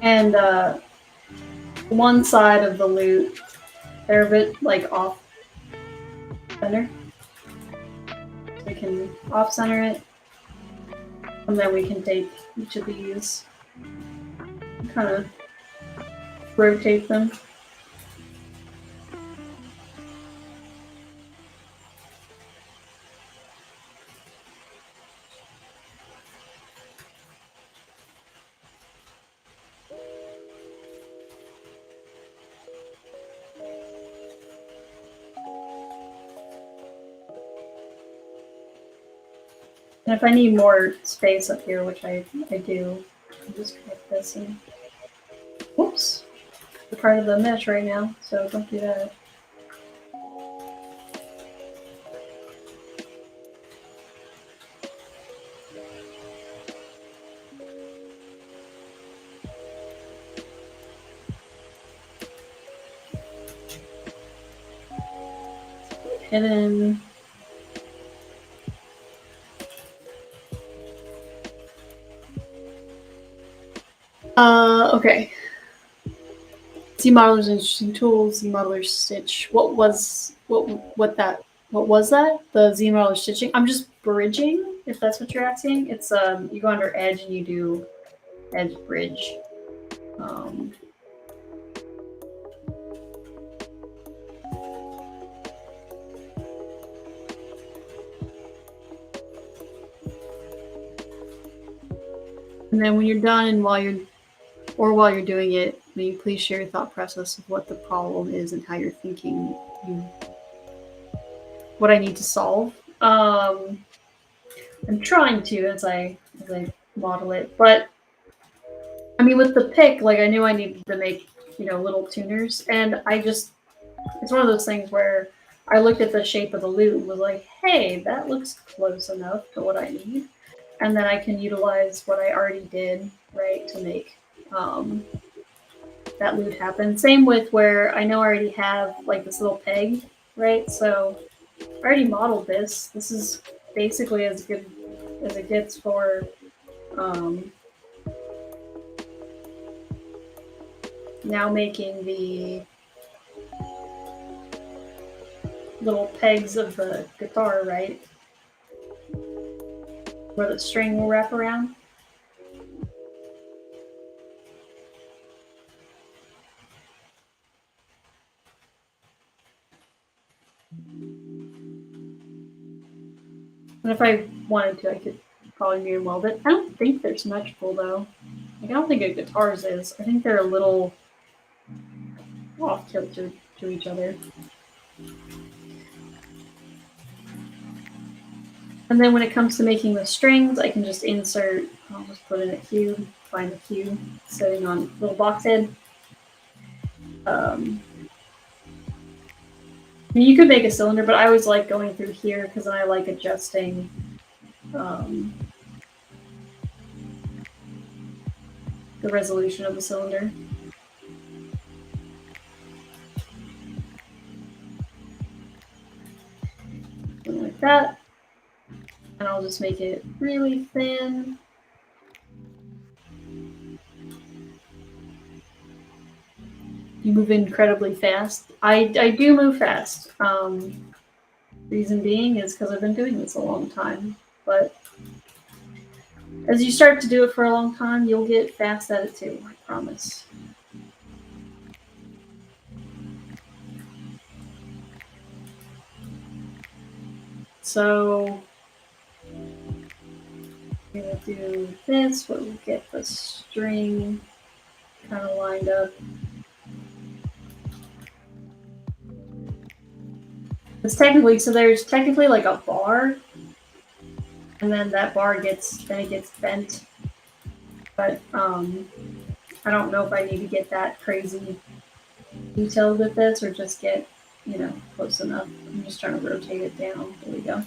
And one side of the lute, they're a bit like off center. So we can off center it. And then we can take each of these and kind of rotate them. And if I need more space up here, which I do, I'll just connect this and whoops, we're part of the mesh right now, so don't do that. Hidden. Okay. ZModeler's an interesting tool. ZModeler stitch. What was that? The ZModeler stitching. I'm just bridging. If that's what you're asking, it's you go under edge and you do edge bridge. And then when you're done and while you're doing it, may you please share your thought process of what the problem is and how you're thinking what I need to solve. I'm trying to as I model it, but I mean with the pick, like I knew I needed to make, little tuners, and it's one of those things where I looked at the shape of the lute and was like, hey, that looks close enough to what I need. And then I can utilize what I already did, right, to make that lute happen. Same with where I know I already have like this little peg, right? So I already modeled this. This is basically as good as it gets for now making the little pegs of the guitar, right? Where the string will wrap around. And if I wanted to, I could probably mirror weld it. I don't think they're symmetrical though. Like, I don't think a guitar's is. I think they're a little off kilter to each other. And then when it comes to making the strings, I can just insert I'll just put in a cube, find a cube sitting on a little box head. You could make a cylinder, but I always like going through here because then I like adjusting the resolution of the cylinder. Something like that. And I'll just make it really thin. You move incredibly fast. I do move fast. Reason being is because I've been doing this a long time. But as you start to do it for a long time, you'll get fast at it too, I promise. So I'm gonna do this, where we get the string kind of lined up. It's technically, so there's technically like a bar, and then that bar gets bent. But I don't know if I need to get that crazy detailed with this or just get, you know, close enough. I'm just trying to rotate it down. There we go.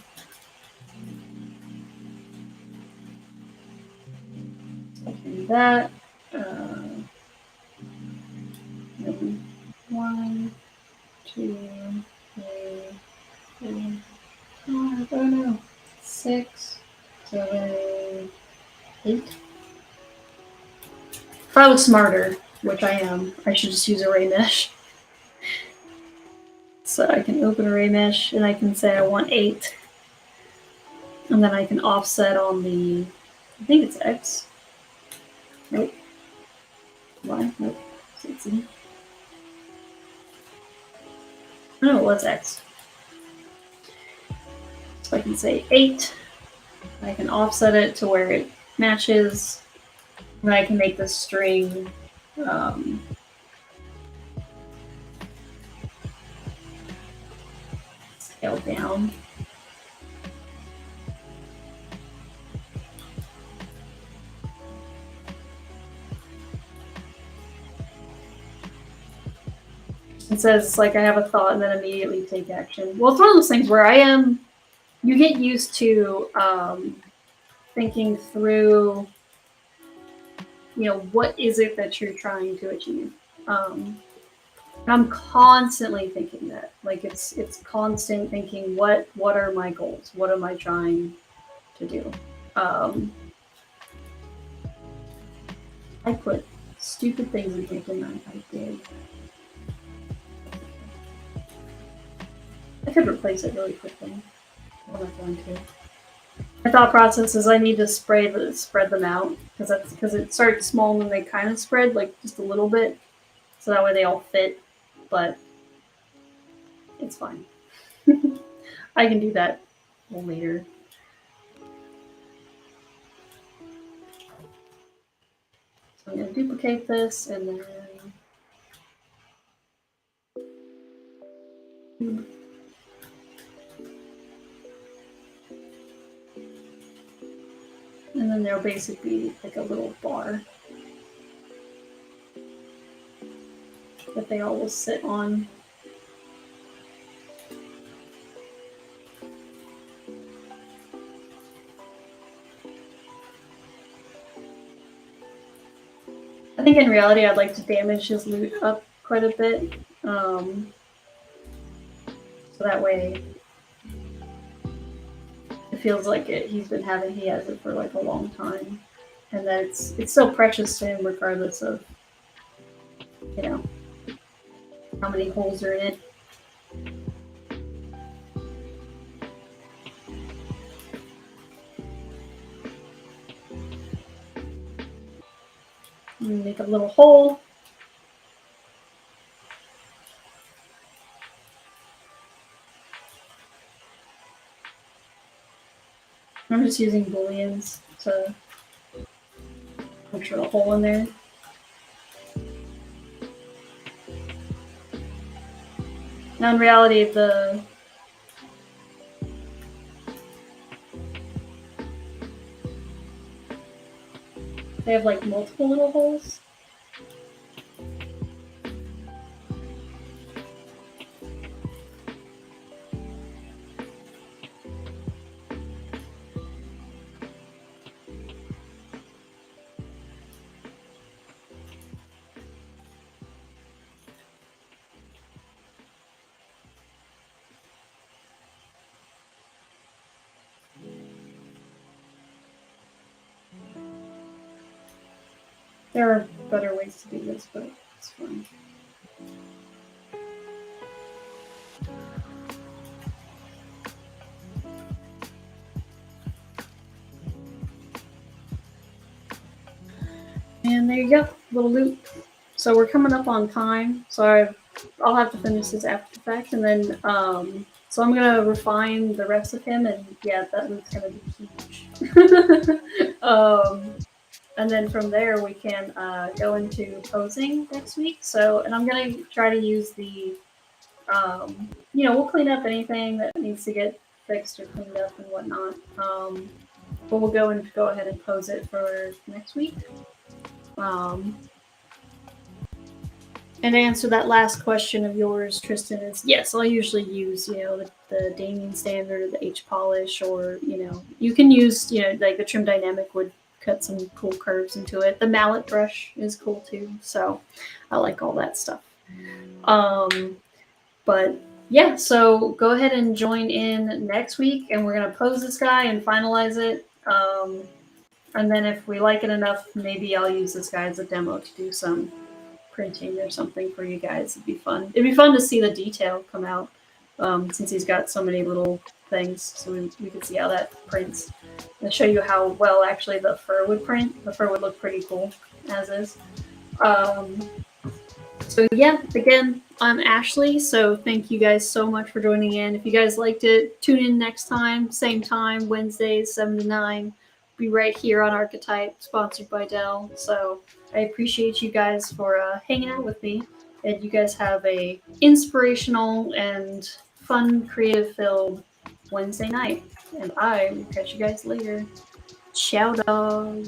So I can do that. Then 1, 2, 3, 4, 5, oh no, 6, 7, 8. If I was smarter, which I am, I should just use array mesh. So I can open array mesh and I can say I want 8. And then I can offset on the, I think it's X. Nope. Y? Nope. It's Z. No, it was X. So I can say 8. I can offset it to where it matches. And I can make the string scale down. It says it's like I have a thought and then immediately take action. Well, it's one of those things where you get used to thinking through, you know, what is it that you're trying to achieve? And I'm constantly thinking that, like it's constant thinking, what are my goals? What am I trying to do? I put stupid things in here tonight. I did. I could replace it really quickly. I'm not going to. My thought process is I need to spread them out because it starts small and then they kind of spread like just a little bit, so that way they all fit. But it's fine. I can do that later. So I'm going to duplicate this and then. And then there'll basically be like a little bar that they all will sit on. I think in reality I'd like to damage his lute up quite a bit. So that way it feels like he has it for like a long time. And that it's so precious to him regardless of, you know, how many holes are in it. Make a little hole. I'm just using booleans to punch a hole in there. Now in reality, They have like multiple little holes. There are better ways to do this, but it's fine. And there you go, little loop. So we're coming up on time, so I'll have to finish this after the fact, and then so I'm gonna refine the rest of him, and yeah, that loop's gonna be huge. And then from there we can go into posing next week. So, and I'm gonna try to use the, you know, we'll clean up anything that needs to get fixed or cleaned up and whatnot. But we'll go ahead and pose it for next week. And to answer that last question of yours, Tristan, is yes, I'll usually use, you know, the Damien standard, the H polish, or, you know, you can use, you know, like the trim dynamic would cut some cool curves into it. The mallet brush is cool too, so I like all that stuff. But yeah, so go ahead and join in next week, and we're gonna pose this guy and finalize it. And then if we like it enough, maybe I'll use this guy as a demo to do some printing or something for you guys. It'd be fun. It'd be fun to see the detail come out, since he's got so many little things, so we can see how that prints. I'll show you how well actually the fur would print. The fur would look pretty cool as is. So yeah, again, I'm Ashley, so thank you guys so much for joining in. If you guys liked it, tune in next time, same time, Wednesdays, 7 to 9. Be right here on Archetype, sponsored by Dell. So I appreciate you guys for hanging out with me, and you guys have a inspirational and fun, creative-filled Wednesday night. And I will catch you guys later. Ciao, dog.